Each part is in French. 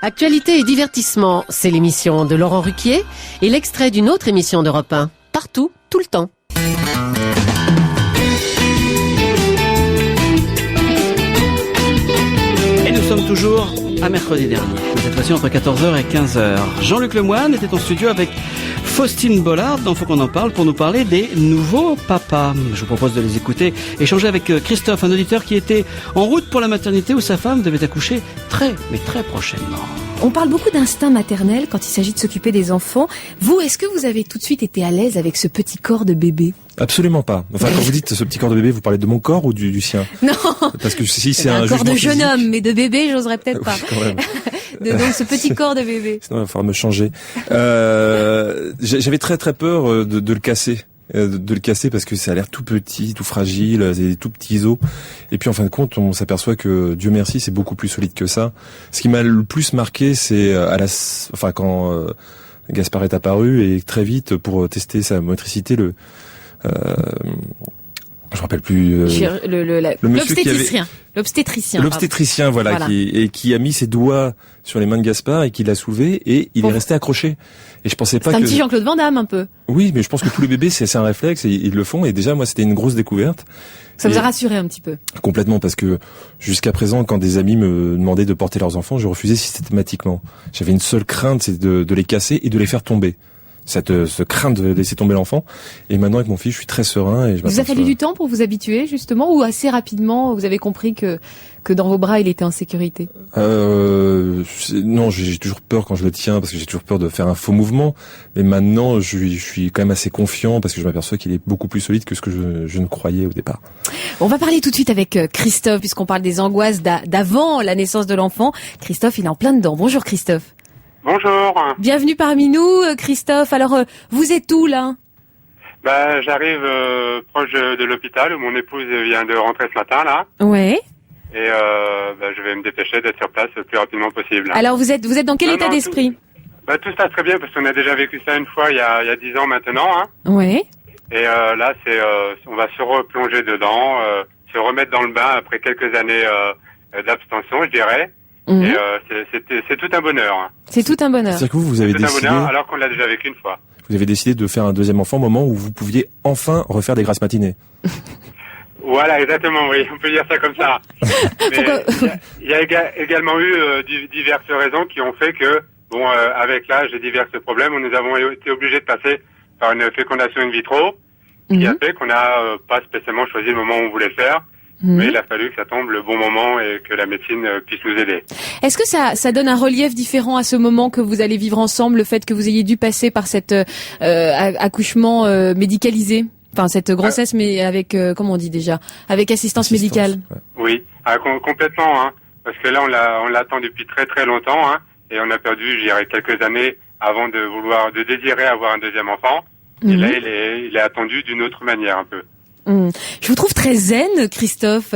Actualité et divertissement, c'est l'émission de Laurent Ruquier et l'extrait d'une autre émission d'Europe 1. Partout, tout le temps. Et nous sommes toujours à mercredi dernier, cette fois-ci entre 14h et 15h. Jean-Luc Lemoyne était en studio avec Faustine Bollard dans Faut qu'on en parle pour nous parler des nouveaux papas. Je vous propose de les écouter, échanger avec Christophe, un auditeur qui était en route pour la maternité où sa femme devait accoucher très prochainement. On parle beaucoup d'instinct maternel quand il s'agit de s'occuper des enfants. Vous, est-ce que vous avez tout de suite été à l'aise avec ce petit corps de bébé ? Absolument pas. Enfin, quand vous dites ce petit corps de bébé, vous parlez de mon corps ou du sien ? Non. Parce que si c'est un corps de jugement jeune physique... homme, mais de bébé, j'oserais peut-être pas. Oui, quand même. Donc ce petit corps de bébé. Sinon, il va falloir me changer. J'avais très peur de le casser. De le casser parce que ça a l'air tout petit, tout fragile, c'est des tout petits os. Et puis en fin de compte, on s'aperçoit que Dieu merci, c'est beaucoup plus solide que ça. Ce qui m'a le plus marqué, c'est quand Gaspard est apparu et très vite pour tester sa motricité, je me rappelle plus. L'obstétricien, voilà. Qui a mis ses doigts sur les mains de Gaspard et qui l'a soulevé et il est resté accroché. Et je pensais pas c'est que... un petit Jean-Claude Van Damme, un peu. Oui, mais je pense que tous les bébés, c'est un réflexe et ils le font. Et déjà, moi, c'était une grosse découverte. Ça vous a rassuré un petit peu? Complètement, parce que jusqu'à présent, quand des amis me demandaient de porter leurs enfants, je refusais systématiquement. J'avais une seule crainte, c'est de les casser et de les faire tomber. Ce crainte de laisser tomber l'enfant. Et maintenant, avec mon fils, je suis très serein. Et vous a fallu du temps pour vous habituer, justement, ou assez rapidement, vous avez compris que dans vos bras, il était en sécurité? Non, j'ai toujours peur quand je le tiens, parce que j'ai toujours peur de faire un faux mouvement. Mais maintenant, je suis quand même assez confiant, parce que je m'aperçois qu'il est beaucoup plus solide que ce que je ne croyais au départ. On va parler tout de suite avec Christophe, puisqu'on parle des angoisses d'avant la naissance de l'enfant. Christophe, il est en plein dedans. Bonjour Christophe. Bonjour. Bienvenue parmi nous, Christophe. Alors, vous êtes où, là? J'arrive proche de l'hôpital où mon épouse vient de rentrer ce matin, là. Ouais. Et je vais me dépêcher d'être sur place le plus rapidement possible. Alors, vous êtes dans quel état d'esprit? Tout se passe très bien parce qu'on a déjà vécu ça une fois il y a 10 ans maintenant, hein. Ouais. Et là, on va se replonger dedans, se remettre dans le bain après quelques années d'abstention, je dirais. Mmh. Et c'est tout un bonheur. C'est tout un bonheur. C'est-à-dire que vous avez décidé... tout un bonheur alors qu'on l'a déjà vécu une fois. Vous avez décidé de faire un deuxième enfant au moment où vous pouviez enfin refaire des grasses matinées. Voilà, exactement, oui, on peut dire ça comme ça. Mais il y a également eu diverses raisons qui ont fait que, avec l'âge et divers problèmes, nous avons été obligés de passer par une fécondation in vitro, qui a fait qu'on n'a pas spécialement choisi le moment où on voulait le faire. Mais il a fallu que ça tombe le bon moment et que la médecine puisse nous aider. Est-ce que ça donne un relief différent à ce moment que vous allez vivre ensemble, le fait que vous ayez dû passer par cet accouchement médicalisé, enfin cette grossesse, mais avec comment on dit déjà, avec assistance médicale? Ouais. Oui, complètement, hein, parce que là on l'attend depuis très longtemps, hein, et on a perdu, je dirais, quelques années avant de désirer avoir un deuxième enfant. Et là il est attendu d'une autre manière un peu. Je vous trouve très zen, Christophe.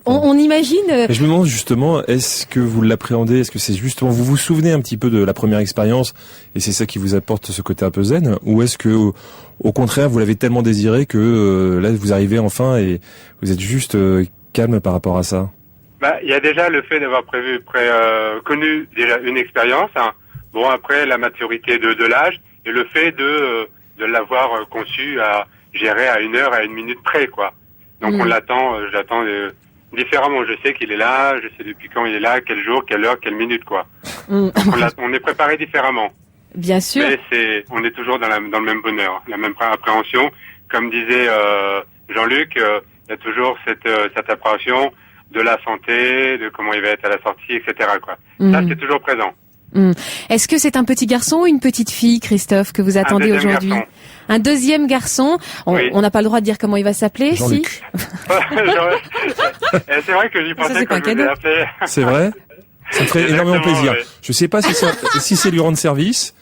On imagine... Et je me demande justement, est-ce que vous l'appréhendez? Est-ce que c'est justement, vous vous souvenez un petit peu de la première expérience et c'est ça qui vous apporte ce côté un peu zen? Ou est-ce que, au contraire, vous l'avez tellement désiré que là, vous arrivez enfin et vous êtes juste calme par rapport à ça? Il y a déjà le fait d'avoir connu déjà une expérience. Hein. Bon, après, la maturité de l'âge et le fait de l'avoir conçu à gérer à 1 heure, à 1 minute près, quoi. Donc on l'attend, j'attends différemment. Je sais qu'il est là, je sais depuis quand il est là, quel jour, quelle heure, quelle minute, quoi. Donc on est préparé différemment. Bien sûr. Mais on est toujours dans le même bonheur, la même appréhension. Comme disait Jean-Luc, il y a toujours cette appréhension de la santé, de comment il va être à la sortie, etc., quoi. Ça, c'est toujours présent. Est-ce que c'est un petit garçon ou une petite fille, Christophe, que vous attendez aujourd'hui? Un deuxième garçon. On n'a pas le droit de dire comment il va s'appeler, si? C'est vrai que j'y pensais quand je vous ai appelé. C'est vrai? Ça me ferait énormément plaisir. Oui. Je sais pas si c'est lui rendre service,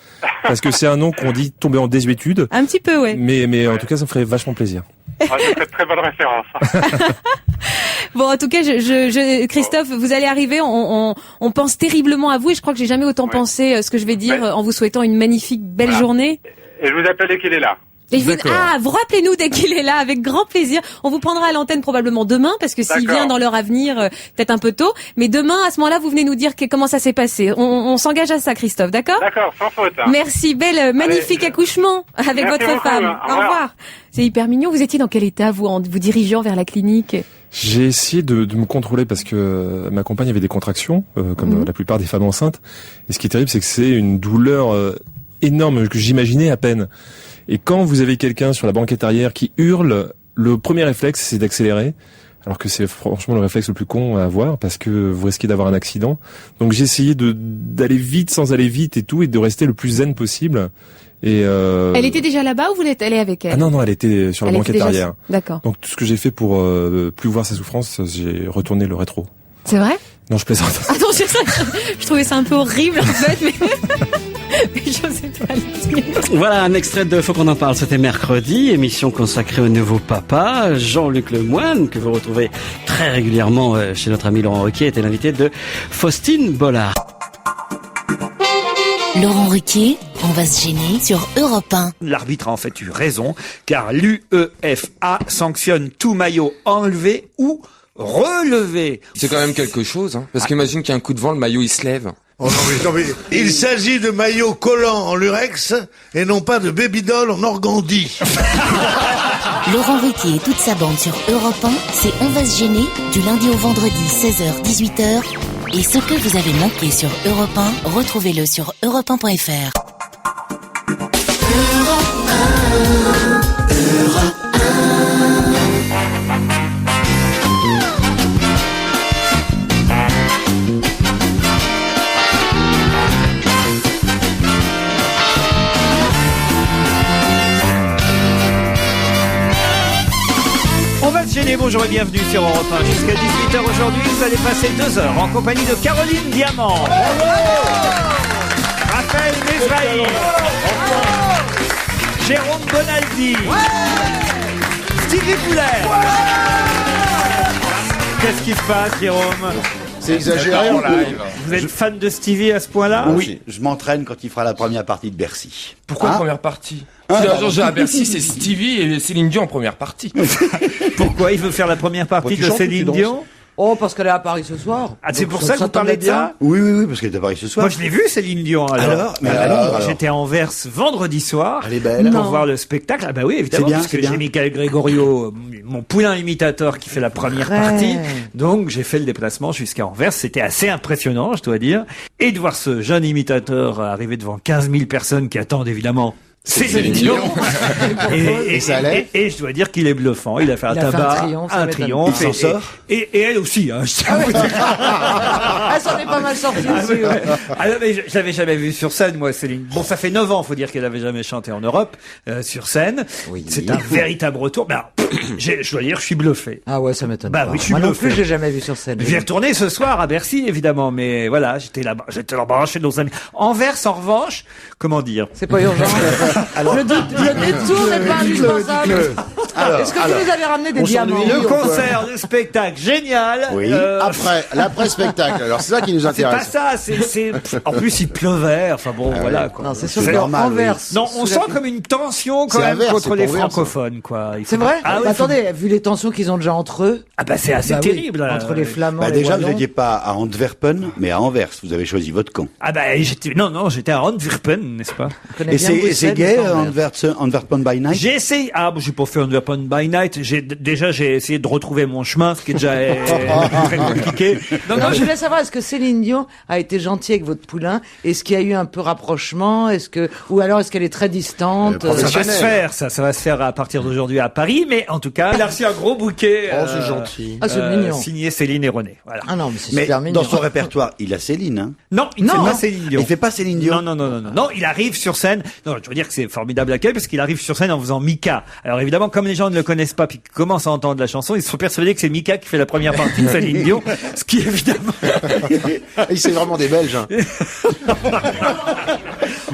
parce que c'est un nom qu'on dit tomber en désuétude. Un petit peu, ouais. Mais en tout cas, ça me ferait vachement plaisir. C'est une très bonne référence. Bon, en tout cas, Christophe, vous allez arriver. On pense terriblement à vous et je crois que j'ai jamais autant pensé ce que je vais dire en vous souhaitant une magnifique belle journée. Et je vous appelle dès qu'il est là. Et vous rappelez-nous dès qu'il est là, avec grand plaisir. On vous prendra à l'antenne probablement demain, parce que s'il vient dans l'heure à venir, peut-être un peu tôt. Mais demain, à ce moment-là, vous venez nous dire comment ça s'est passé. On s'engage à ça, Christophe, d'accord ? D'accord, sans faute. Merci, magnifique accouchement avec votre beaucoup, femme. Au revoir. C'est hyper mignon. Vous étiez dans quel état, vous, en vous dirigeant vers la clinique ? J'ai essayé de me contrôler parce que ma compagne avait des contractions, comme la plupart des femmes enceintes. Et ce qui est terrible, c'est que c'est une douleur énorme que j'imaginais à peine. Et quand vous avez quelqu'un sur la banquette arrière qui hurle, le premier réflexe, c'est d'accélérer. Alors que c'est franchement le réflexe le plus con à avoir parce que vous risquez d'avoir un accident. Donc j'ai essayé d'aller vite sans aller vite et tout, et de rester le plus zen possible. Et Elle était déjà là-bas ou vous l'êtes allé avec elle ? Ah non, elle était sur la banquette arrière. D'accord. Donc tout ce que j'ai fait pour plus voir sa souffrance, j'ai retourné le rétro. C'est vrai ? Non, je plaisante. Attends, je trouvais ça un peu horrible en fait, mais je sais pas le dire. Voilà un extrait de Faut qu'on en parle, c'était mercredi, émission consacrée au nouveau papa. Jean-Luc Lemoyne, que vous retrouvez très régulièrement chez notre ami Laurent Ruquier, était l'invité de Faustine Bollard. Laurent Ruquier, on va se gêner sur Europe 1. L'arbitre a en fait eu raison, car l'UEFA sanctionne tout maillot enlevé ou relevé. C'est quand même quelque chose, hein. Parce qu'imagine qu'il y a un coup de vent, le maillot il se lève. Oh non mais il s'agit de maillots collants en lurex et non pas de baby-doll en organdie. Laurent Ruquier et toute sa bande sur Europe 1, c'est On va se gêner du lundi au vendredi 16h-18h. Et ce que vous avez manqué sur Europe 1, retrouvez-le sur europe1.fr. On va se gêner, bonjour et bienvenue sur Europe 1. Jusqu'à 18h aujourd'hui, vous allez passer 2 heures en compagnie de Caroline Diamant, Raphaël Mesrahi, Jérôme Bonaldi, Stevie Boulet. Qu'est-ce qui se passe, Jérôme ? C'est exagéré en live. Vous êtes fan de Stevie à ce point-là ? Oui, je m'entraîne quand il fera la première partie de Bercy. Pourquoi la première partie? Si un jour j'ai à Bercy, c'est Stevie et Céline Dion en première partie. Pourquoi il veut faire la première partie de Céline Dion? Oh, parce qu'elle est à Paris ce soir. Ah, c'est pour ça que vous parlez de ça? Oui, parce qu'elle est à Paris ce soir. Moi, je l'ai vu, Céline Dion, alors. J'étais à Anvers vendredi soir. Elle est belle. Pour voir le spectacle. Ah bah oui, évidemment, bien, parce que j'ai Michael Gregorio, mon poulain imitateur, qui fait la première partie. Donc, j'ai fait le déplacement jusqu'à Anvers. C'était assez impressionnant, je dois dire. Et de voir ce jeune imitateur arriver devant 15 000 personnes qui attendent, évidemment, c'est Céline Dion. Et je dois dire qu'il est bluffant. Il a fait un triomphe. Il s'en sort. Et elle aussi, hein. Elle s'en est pas mal sortie aussi, ouais. Ah non, mais je l'avais jamais vue sur scène, moi, Céline. Bon, ça fait 9 ans, faut dire qu'elle avait jamais chanté en Europe, sur scène. Oui. C'est un véritable retour. Ben, je dois dire, je suis bluffé. Ah ouais, ça m'étonne. Bah oui, je suis moi bluffé. non plus, j'ai jamais vu sur scène. Je vais retourner ce soir à Bercy, évidemment, mais voilà, j'étais là-bas, chez nos amis. Anvers, en revanche, comment dire? C'est pas urgent. Le détour n'est pas indispensable. Est-ce que vous nous avez ramené des diamants? Le concert, le spectacle, génial. Oui. Après, l'après-spectacle. Alors c'est ça qui nous intéresse. C'est pas ça. En plus, il pleuvait. Enfin bon, voilà. Quoi. Non, c'est sûr que Anvers. Non, on sent comme une tension quand même contre les francophones, quoi. C'est vrai? Ah oui, attendez, vu les tensions qu'ils ont déjà entre eux. Ah bah c'est assez terrible. Entre les Flamands. Bah déjà, vous n'étiez pas à Antwerpen, mais à Anvers. Vous avez choisi votre camp. Ah bah j'étais à Antwerpen, n'est-ce pas? Et c'est gay, Antwerpen by Night? J'ai essayé. Ah, j'ai pas fait Antwerpen by Night. J'ai essayé de retrouver mon chemin, ce qui est déjà très compliqué. Non, je voulais savoir, est-ce que Céline Dion a été gentille avec votre poulain? Est-ce qu'il y a eu un peu rapprochement? Ou alors est-ce qu'elle est très distante? Ça va se faire, ça va se faire à partir d'aujourd'hui à Paris, mais en tout cas, il a reçu un gros bouquet. Oh, c'est gentil. Ah, c'est mignon. Signé Céline et René. Voilà. Ah non, mais c'est super mignon. Dans son répertoire, il a Céline, hein? Non, il ne fait pas Céline Dion. Il fait pas Céline Dion. Non, il arrive sur scène. Non, je veux dire que c'est formidable accueil parce qu'il arrive sur scène en faisant Mika. Alors évidemment, comme les gens ne le connaissent pas puis qu'ils commencent à entendre la chanson, ils sont persuadés que c'est Mika qui fait la première partie de Céline Dion, ce qui évidemment. C'est vraiment des Belges. Hein.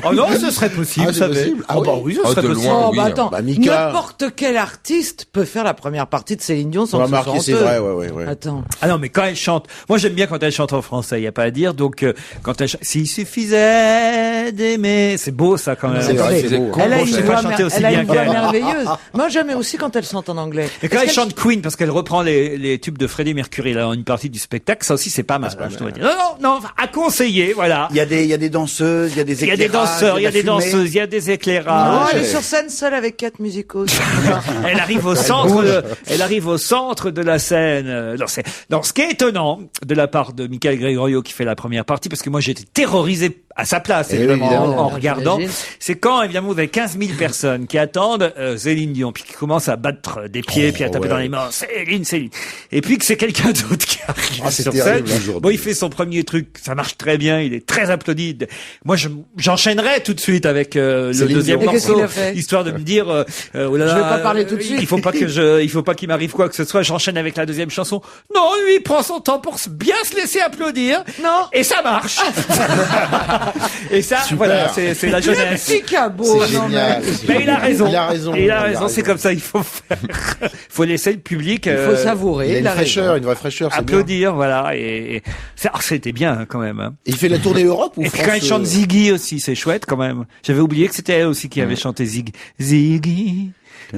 Oh non, ce serait possible, vous savez. Ah bah oui, ce serait de possible. loin, Oh, oui. bah attends, Bah, Mika. n'importe quel artiste peut faire la première partie de Céline Dion sans que ce soit Remarquez, c'est honteux. vrai, ouais. Attends. Ah non, mais quand elle chante, moi j'aime bien quand elle chante en français, il y a pas à dire. Donc quand elle s'il suffisait d'aimer, c'est beau ça quand même. C'est vrai, Attendez, c'est beau. Elle a Bon, une je sais voix, pas chanter aussi elle a bien une voix qu'elle. merveilleuse. Moi, j'aime aussi quand elle chante en anglais. Et quand Est-ce elle qu'elle- chante Queen, parce qu'elle reprend les tubes de Freddie Mercury là, en une partie du spectacle, ça aussi c'est pas mal. Hein, je dois dire. Non, à conseiller, voilà. Il y a des danseuses, il y a des Il y a des éclairages, danseurs, il y a de la des fumée. danseuses, il y a des Non, éclairages. elle est sur scène seule avec 4 musicos. Elle arrive au centre, elle arrive au centre de la scène. Donc, ce qui est étonnant de la part de Michael Gregorio qui fait la première partie, parce que moi j'étais terrorisé à sa place, Eh oui, évidemment, évidemment. en regardant, J'imagine. c'est quand évidemment vous avez 15 000 personnes qui attendent Céline Dion, puis qui commencent à battre des pieds, puis à taper ouais. dans les mains, Céline, et puis que c'est quelqu'un d'autre qui arrive c'est sur terrible, scène. aujourd'hui. Bon, il fait son premier truc, ça marche très bien, il est très applaudi. Moi, j'enchaînerai tout de suite avec le Céline deuxième Dion. Et qu'est-ce morceau, qu'il a fait histoire de me dire, oh là là, Je vais pas parler tout de suite. il faut pas qu'il m'arrive quoi que ce soit. J'enchaîne avec la deuxième chanson. Non, lui, il prend son temps pour bien se laisser applaudir. Non. Et ça marche. Et ça, Super. voilà, c'est la jeunesse. Petit cabot. C'est non, génial. Mais il a raison. Il a raison. Il a raison. C'est comme ça. Il faut faire. Faut laisser le public. Il faut savourer. Il y a une raison. fraîcheur, une vraie fraîcheur. C'est bien. applaudir, voilà. Et c'était bien hein, quand même. Hein. Il fait la tournée Europe ou Et puis France, quand elle chante Ziggy aussi, c'est chouette quand même. J'avais oublié que c'était elle aussi qui avait chanté Ziggy.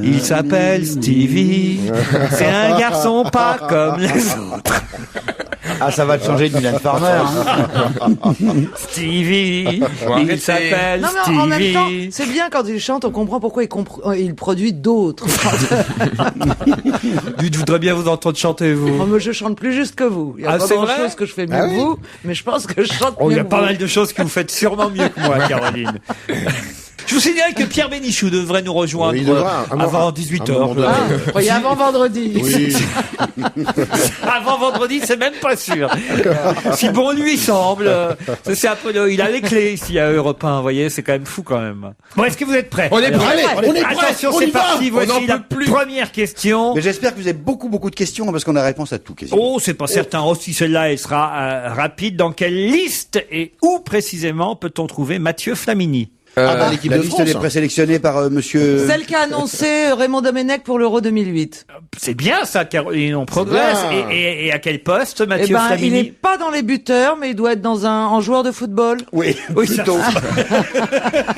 Il s'appelle Stevie. C'est un garçon pas comme les autres. Ah, ça va te changer de Mylène Farmer. Hein. Stevie. arrêter. Il s'appelle Non, mais en même temps, Stevie. c'est bien quand il chante, on comprend pourquoi il produit d'autres. Je voudrais bien vous entendre chanter, vous. Oh, mais je chante plus juste que vous. Il y a Ah, pas c'est grand vrai chose que je fais mieux Ah que oui vous, mais je pense que je chante Oh, il mieux y a que pas vous. mal de choses que vous faites sûrement mieux que moi, Caroline. Je vous signale que Pierre Bénichou devrait nous rejoindre Oui, il devra, avant un 18h. moment donné. Oui, avant vendredi. Oui. Avant vendredi, c'est même pas sûr. Si bon lui semble, c'est un peu il a les clés ici à Europe 1, vous voyez, c'est quand même fou quand même. Bon, est-ce que vous êtes prêts? On est Alors, prêts, on est prêts, attention, on c'est y va, parti, on voici n'en la peut plus. première question. Mais j'espère que vous avez beaucoup de questions parce qu'on a réponse à tout quasiment. Oh, c'est pas certain. Aussi, celle-là, elle sera rapide. Dans quelle liste et où précisément peut-on trouver Mathieu Flamini? L'équipe La de liste France. des présélectionnés par monsieur... Celle qu'a annoncé Raymond Domenech pour l'Euro 2008. C'est bien ça, Caroline, on progresse. bien. Et à quel poste, Eh Mathieu ben, il Flamini? est pas dans les buteurs, mais il doit être dans en joueur de football. Oui, Oui, ça- plutôt.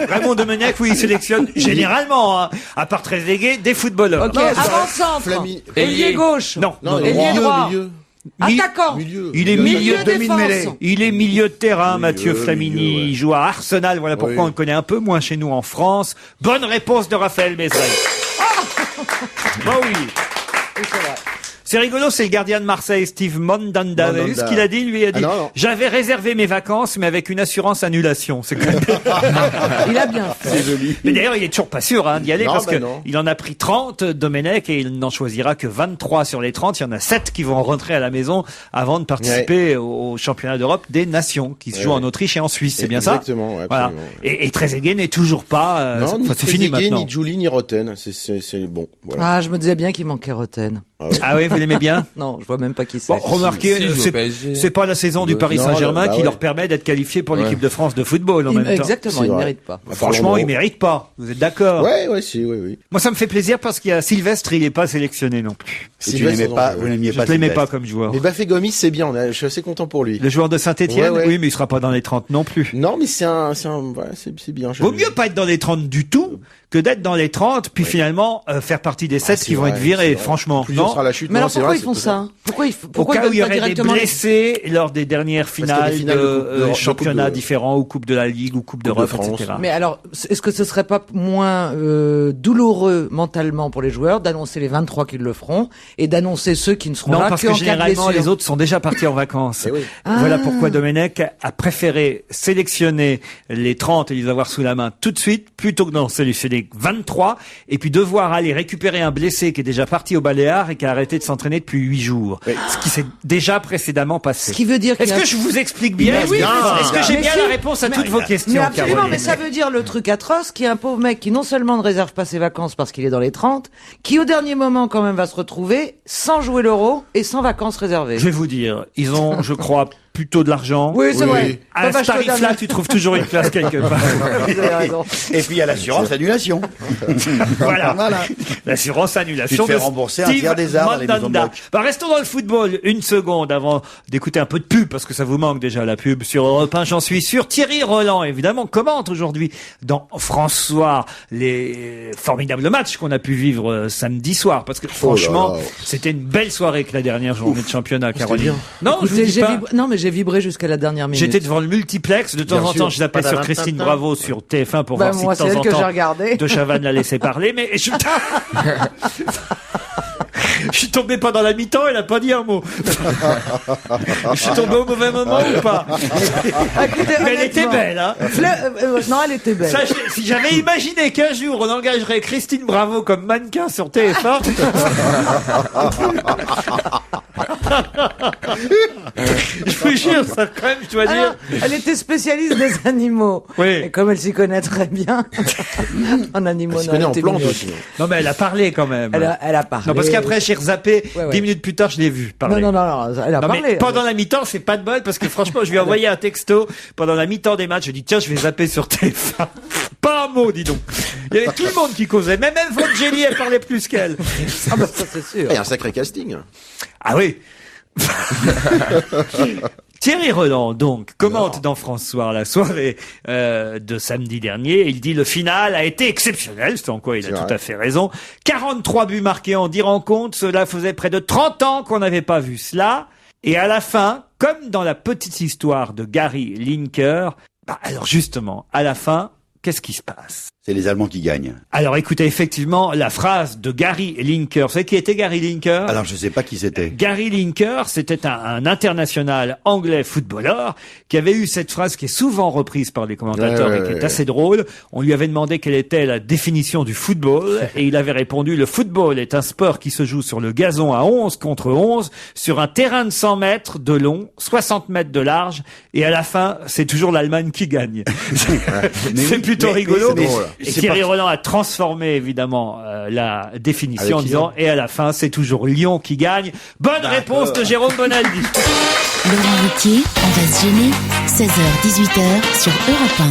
Raymond Domenech, oui, il sélectionne généralement, hein, à part très dégué, des footballeurs. Ok, Non, c'est avant-centre. Flamy- Ailier gauche. Non, Non, Ailier droit. milieu. Attaquant. Milieu. Il est Milieu milieu défense. Il est milieu de terrain, Mathieu Flamini. milieu, ouais. Il joue à Arsenal. Voilà pourquoi Oui. on le connaît un peu moins chez nous en France. Bonne réponse de Raphaël Mézrel. Oh oui. C'est rigolo, c'est le gardien de Marseille, Steve Mandanda. Vous avez vu ce qu'il a dit? Lui, il a dit, Ah, non. j'avais réservé mes vacances, mais avec une assurance annulation. C'est quand même... Il a bien fait. C'est joli. Mais d'ailleurs, il est toujours pas sûr d'y aller Non, parce bah que non. il en a pris 30, Domenech, et il n'en choisira que 23 sur les 30. Il y en a 7 qui vont rentrer à la maison avant de participer au championnat d'Europe des nations qui se joue en Autriche et en Suisse. C'est bien ça? Exactement, ouais, Voilà. absolument. Et Trezeguet n'est toujours pas. Non, ni c'est fini Trezeguet, maintenant. ni Julie, ni Roten. C'est bon. Voilà. Ah, je me disais bien qu'il manquait Roten. Ah oui, vous l'aimez bien? Non, je vois même pas qui c'est. Bon, remarquez, Si, il joue au c'est PSG. c'est pas la saison du Paris Non, Saint-Germain bah qui ouais. leur permet d'être qualifiés pour l'équipe de France de football en même temps. Exactement, C'est il ne vrai. mérite pas. Bah, Franchement, parlons-en. ils méritent pas. Vous êtes d'accord? Ouais, si, oui. Moi, ça me fait plaisir parce qu'il y a Sylvestre, il est pas sélectionné non plus. Et tu n'aimais pas, vous n'aimiez Je pas ne l'aimais Sylvestre. pas comme joueur. Mais Bafé Gomis, c'est bien. Je suis assez content pour lui. Le joueur de Saint-Etienne, Ouais, ouais. oui, mais il sera pas dans les 30 non plus. Non, mais voilà, c'est bien. Vaut mieux pas être dans les 30 du tout que d'être dans les 30, puis finalement faire partie des 7 c'est qui vont vrai, être virés, c'est vrai. franchement. Plus Non sera la chute. Mais non, alors c'est pourquoi vrai, ils font c'est- ça? Pourquoi Au pourquoi cas ils où il y donnent pas aurait des directement les- blessés lors des dernières qu'il y a finales des finales de Coupe de d'Europe, championnats de Coupe de- différents, ou Coupe de la Ligue, ou Coupe de d'Europe, France. etc. Mais alors, est-ce que ce serait pas moins douloureux mentalement pour les joueurs d'annoncer les 23 qui le feront et d'annoncer ceux qui ne seront Non, là parce qu'en que cas de généralement, blessure? les autres sont déjà partis en vacances. Eh oui. Voilà pourquoi Domenech a préféré sélectionner les 30 et les avoir sous la main tout de suite, plutôt que d'en sélectionner 23, et puis devoir aller récupérer un blessé qui est déjà parti au Baléares et qui a arrêté de s'entraîner depuis 8 jours. Oui. Ce qui s'est déjà précédemment passé. Ce qui veut dire qu'il Est-ce y a- que je vous explique bien? Mais oui, Est-ce que j'ai mais bien si. la réponse à toutes vos questions, Mais absolument, Caroline? mais ça veut dire le truc atroce qu'il y a un pauvre mec qui non seulement ne réserve pas ses vacances parce qu'il est dans les 30, qui au dernier moment quand même va se retrouver sans jouer l'Euro et sans vacances réservées. Je vais vous dire, ils ont, je crois, plutôt de l'argent. Oui, c'est vrai. À ce tarif-là, tu trouves toujours une place quelque part. Vous avez raison. Et puis il y a l'assurance annulation. Voilà. L'assurance annulation. Tu te fais rembourser un tiers des arts dans les maisons de bloc. Restons dans le football une seconde avant d'écouter un peu de pub, parce que ça vous manque déjà la pub sur Europe 1, j'en suis sûr. Thierry Roland, évidemment, commente aujourd'hui dans France Soir les formidables matchs qu'on a pu vivre samedi soir, parce que franchement, c'était une belle soirée que la dernière journée de championnat, Caroline. Non, je vous dis pas. Non, mais j'ai vibré jusqu'à la dernière minute. J'étais devant le multiplex. De temps en temps, je zappais sur Christine Bravo sur TF1 pour voir si de temps en temps De Chavannes la laissait parler, mais je suis tombé pendant la mi-temps, elle a pas dit un mot. Je suis tombé au mauvais moment ou pas? Mais elle était belle, hein? Non, elle était belle. Si j'avais imaginé qu'un jour on engagerait Christine Bravo comme mannequin sur TF1, je vous jure, ça quand même, je dois dire. Elle était spécialiste des animaux. Oui. Et comme elle s'y connaît très bien en animaux, elle en plantes aussi. Non, mais elle a parlé quand même. Elle a parlé. Non, parce qu'après, j'ai rezappé. 10 minutes plus tard, je l'ai vu parler. Non, elle a parlé. Mais pendant la mi-temps, c'est pas de bol, parce que franchement, je lui ai envoyé un texto pendant la mi-temps des matchs. Je dis, tiens, je vais zapper sur TF1. Pas un mot, dis donc. Il y avait tout le monde qui causait. Même Evangélie, elle parlait plus qu'elle. Ah bah ça, c'est sûr. Il y a un sacré casting. Ah oui. Thierry Roland, donc, commente dans France Soir la soirée de samedi dernier. Il dit le final a été exceptionnel, c'est en quoi il a tout à fait raison. 43 buts marqués en 10 rencontres, cela faisait près de 30 ans qu'on n'avait pas vu cela. Et à la fin, comme dans la petite histoire de Gary Lineker, alors justement, à la fin, qu'est-ce qui se passe? C'est les Allemands qui gagnent. Alors écoutez, effectivement, la phrase de Gary Lineker. Vous savez qui était Gary Lineker? Alors je sais pas qui c'était. Gary Lineker, c'était un international anglais footballeur qui avait eu cette phrase qui est souvent reprise par les commentateurs et qui est assez drôle. On lui avait demandé quelle était la définition du football et il avait répondu: le football est un sport qui se joue sur le gazon à 11 contre 11, sur un terrain de 100 mètres de long, 60 mètres de large, et à la fin, c'est toujours l'Allemagne qui gagne. C'est plutôt rigolo. Et Thierry Roland a transformé évidemment la définition en disant et à la fin c'est toujours Lyon qui gagne. Bonne réponse de Jérôme Bonaldi. Laurent Ruquier, on va se gêner, 16h-18h sur Europe 1.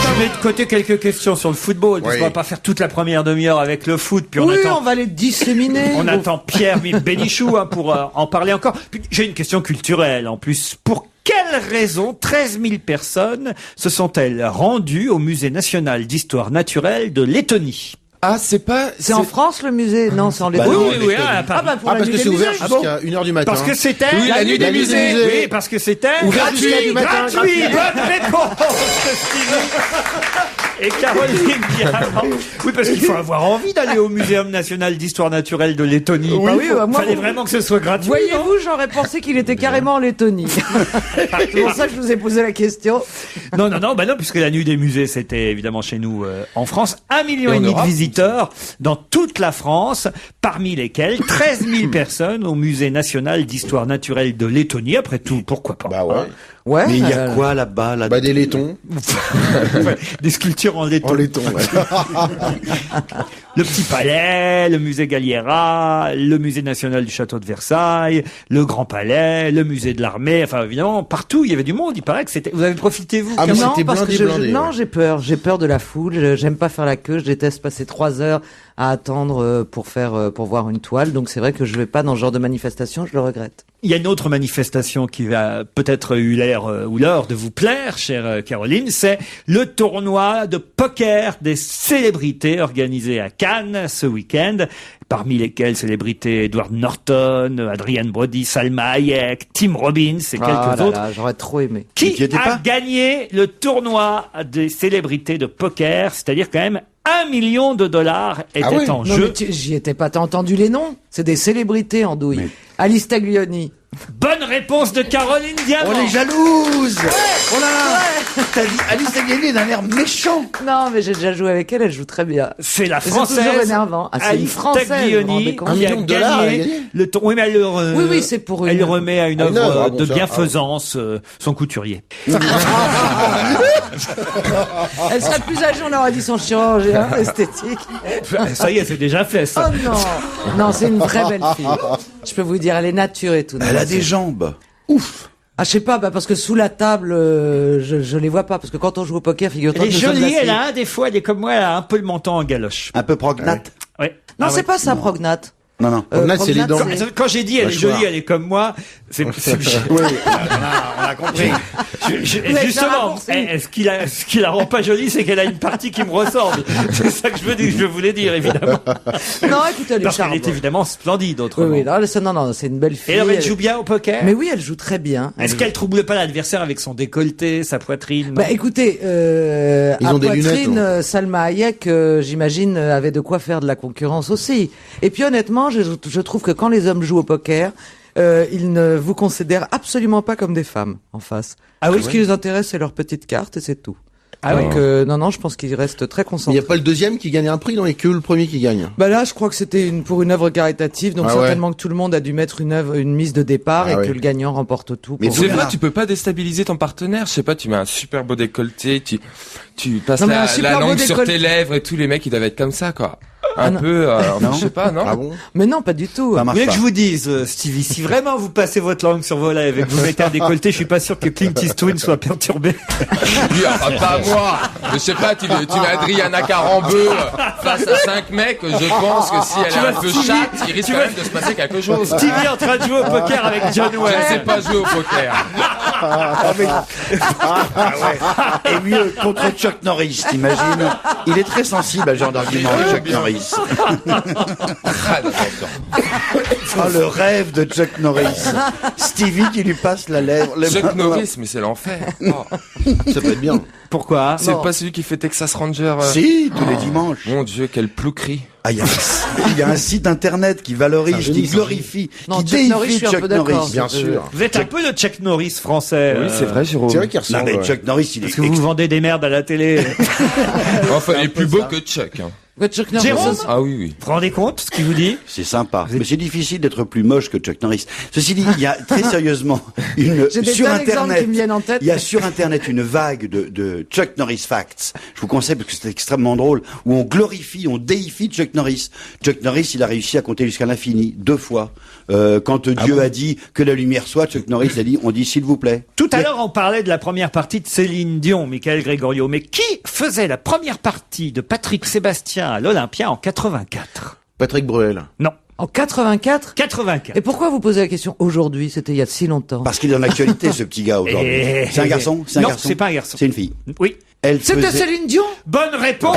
Je mets de côté quelques questions sur le football, parce qu'on va pas faire toute la première demi-heure avec le foot. Puis on va les disséminer. On attend Pierre Bénichou pour en parler encore. Puis j'ai une question culturelle en plus. Pour quelle raison 13 000 personnes se sont-elles rendues au Musée national d'histoire naturelle de Lettonie? Ah, c'est en France le musée? Non, c'est en Lettonie. Oui, parce que c'est ouvert jusqu'à 1h du matin. Parce que c'était la nuit des musées. Oui, parce que c'était gratuit. Gratuit. Bonne réponse, Et Caroline Diamant. Oui, parce qu'il faut avoir envie d'aller au Muséum national d'histoire naturelle de Lettonie. Il fallait vraiment que ce soit gratuit. Voyez-vous, j'aurais pensé qu'il était carrément en Lettonie. C'est pour ça que je vous ai posé la question. Non, puisque la nuit des musées, c'était évidemment chez nous en France. 1,5 million de visiteurs dans toute la France, parmi lesquels 13 000 personnes au Musée national d'histoire naturelle de Lettonie. Après tout, pourquoi pas? Ouais. Mais il y a quoi là-bas? Des laitons. Des sculptures en laiton. Le Petit Palais, le musée Galliera, le musée national du château de Versailles, le Grand Palais, le musée de l'armée. Enfin, évidemment, partout, il y avait du monde. Il paraît que c'était... Vous avez profité, vous? Non, parce que non, j'ai peur. J'ai peur de la foule. J'aime pas faire la queue. Je déteste passer 3 heures à attendre pour voir une toile. Donc c'est vrai que je vais pas dans ce genre de manifestation. Je le regrette. Il y a une autre manifestation qui va peut-être eu l'air ou l'heure de vous plaire, chère Caroline, c'est le tournoi de poker des célébrités organisé à Cannes ce week-end, parmi lesquelles célébrités Edward Norton, Adrian Brody, Salma Hayek, Tim Robbins et quelques autres. J'aurais trop aimé. Qui a gagné le tournoi des célébrités de poker, c'est-à-dire quand même $1 million était en jeu. J'y étais pas. T'as entendu les noms? C'est des célébrités en douille. Alice Taglioni. Bonne réponse de Caroline Diamant. On est jalouse. Oh là là. T'as dit Alice a gagné d'un air méchant. Non, mais j'ai déjà joué avec elle, elle joue très bien. C'est la Mais c'est toujours française énervant. Ah, c'est une Alice française, vous vous rendez Taglioni compte $1 qui a million elle a gagné gagné le ton. Oui, mais elle, Oui, oui, c'est pour une. elle remet à une À une œuvre œuvre, de bon, ça, bienfaisance son couturier. Elle serait plus âgée, on aurait dit son chirurgien esthétique. Ça y est, c'est déjà fait, Oh ça. non. Non, c'est une vraie belle fille. Je peux vous dire, elle est nature et tout. Elle a des jambes. Ouf. Ah, je sais pas, parce que sous la table, je les vois pas, parce que quand on joue au poker, figure-toi Elle est que nous sommes jolie, assis. elle a un défaut, elle est comme moi, elle a un peu le menton en galoche. Un peu prognate. Ouais. Non, Ah c'est ouais. pas ça, prognate. Non, non. Prognate, c'est les dents. Quand j'ai dit elle est Mâchoire. jolie, elle est comme moi, c'est Oui, on a compris. avez justement. raccourci. Ce qui la rend pas jolie, c'est qu'elle a une partie qui me ressemble. C'est ça que je voulais dire, évidemment. Non, écoutez, elle est Parce qu'elle charmante. est évidemment splendide, Oui, autrement. oui, non, c'est une belle fille. Et alors, elle joue bien au poker? Mais oui, elle joue très bien. Est-ce qu'elle trouble pas l'adversaire avec son décolleté, sa poitrine? Bah écoutez, Ils à ont des poitrine, lunettes, Salma Hayek, j'imagine, avait de quoi faire de la concurrence aussi. Et puis honnêtement, je trouve que quand les hommes jouent au poker, ils ne vous considèrent absolument pas comme des femmes en face. Ah oui? Tout ce qui les intéresse, c'est leur petite carte et c'est tout. Ah Donc non, je pense qu'ils restent très Il n'y concentrés. a pas le deuxième qui gagne un prix, non, il n'y a que le premier qui gagne. Bah là, je crois que c'était pour une œuvre caritative, donc Ah ouais. certainement que tout le monde a dû mettre une mise de départ Ah et ouais. que le gagnant remporte tout. Mais pour- C'est Voilà. vrai, tu peux pas déstabiliser ton partenaire. Je sais pas, tu mets un super beau décolleté, tu passes Non, mais un la super beau langue sur décolleté- tes lèvres et tous les mecs, ils doivent être comme ça, quoi. Un Ah non. peu, Non. je sais pas, non? Ah bon? Mais non, pas du tout. Ça Vous marche voulez que pas. je vous dise, Stevie, si vraiment vous passez votre langue sur vos lèvres et que vous mettez un décolleté, je suis pas sûr que Clint Eastwood soit perturbé. Lui, enfin, pas moi. Je sais pas, tu mets Adriana Carambeu face à 5 mecs, je pense que si elle Tu est vois, un peu Stevie, chatte, il risque tu quand vois- même de se passer quelque chose. Stevie en train de jouer au poker avec John Je Wayne. ne sais pas jouer au poker. Et mieux contre Chuck Norris, t'imagines? Il est très sensible à ce genre d'argument, Chuck Norris. Ah, attention. Oh, le rêve de Chuck Norris. Stevie qui lui passe la lèvre. Chuck Norris, mais c'est l'enfer. Oh. Ça peut être bien. Pourquoi? C'est pas celui qui fait Texas Ranger. Si, tous les dimanches. Mon Dieu, quelle plouquerie. Ah, il y a un site internet qui valorise, C'est un qui génie, glorifie, Non, qui Chuck Norris, je déifie suis un Chuck peu d'accord. Norris. Bien sûr. Vous êtes un peu le Chuck Norris français. Oui, c'est vrai, Jérôme. C'est vrai qu'il Non, ressemble. mais ouais. Chuck Norris, il est Parce que vous vendez des merdes à la télé. Enfin, il est plus beau que Chuck. Hein. Chuck Norris, Jérôme ça- Ah oui, oui. Vous vous rendez compte ce qu'il vous dit? C'est sympa, mais c'est difficile d'être plus moche que Chuck Norris. Ceci dit, il y a très sérieusement J'ai des sur tas d'exemples Internet. qui me viennent en tête. Il y a sur Internet une vague de Chuck Norris facts. Je vous conseille parce que c'est extrêmement drôle, où on glorifie, on déifie Chuck Norris. Chuck Norris, il a réussi à compter jusqu'à l'infini 2 fois. Quand Dieu a dit que la lumière soit, Chuck Norris a dit, on dit s'il vous plaît. Tout à l'heure, on parlait de la première partie de Céline Dion, Michael Gregorio. Mais qui faisait la première partie de Patrick Sébastien à l'Olympia en 84? Patrick Bruel. Non. En 84 84. Et pourquoi vous posez la question aujourd'hui? C'était il y a si longtemps. Parce qu'il est dans l'actualité, ce petit gars aujourd'hui. Et- C'est un garçon? C'est un Non, garçon c'est pas un garçon. C'est une fille. Oui. Elle C'était faisait- Céline Dion? Bonne réponse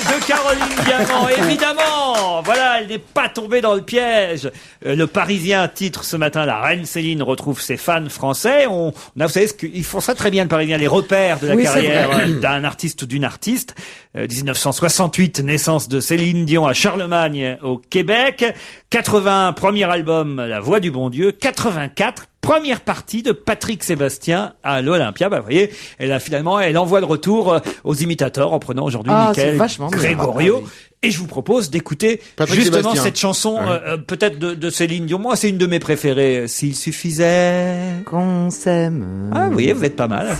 de Caroline Diamant, évidemment. Voilà, elle n'est pas tombée dans le piège. Le Parisien titre ce matin: la reine Céline retrouve ses fans français. On a, vous savez, ils font ça très bien, le Parisien, les repères de la Oui, c'est carrière vrai. d'un artiste ou d'une artiste. 1968, naissance de Céline Dion à Charlemagne, au Québec. 80, premier album, La Voix du Bon Dieu. 84, première partie de Patrick Sébastien à l'Olympia. Bah, vous voyez, elle envoie le retour aux imitateurs en prenant aujourd'hui Ah, Michael c'est vachement bien. Gregorio. Ah, oui. Et je vous propose d'écouter Patrick justement Sébastien. cette chanson, peut-être de Céline Dion. Moi, c'est une de mes préférées. S'il suffisait. Qu'on s'aime. Ah, vous voyez, vous êtes pas mal.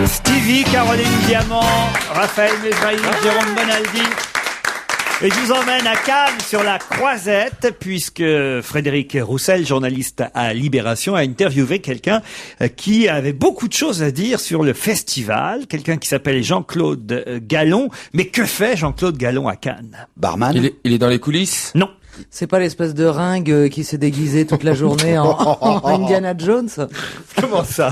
Stevie, Caroline Diamant, Raphaël Mesrahi, Jérôme Bonaldi. Et je vous emmène à Cannes sur la Croisette, puisque Frédéric Roussel, journaliste à Libération, a interviewé quelqu'un qui avait beaucoup de choses à dire sur le festival. Quelqu'un qui s'appelle Jean-Claude Gallon. Mais que fait Jean-Claude Gallon à Cannes? Barman? Il est dans les coulisses? Non. C'est pas l'espèce de ringue qui s'est déguisé toute la journée en Indiana Jones. Comment ça?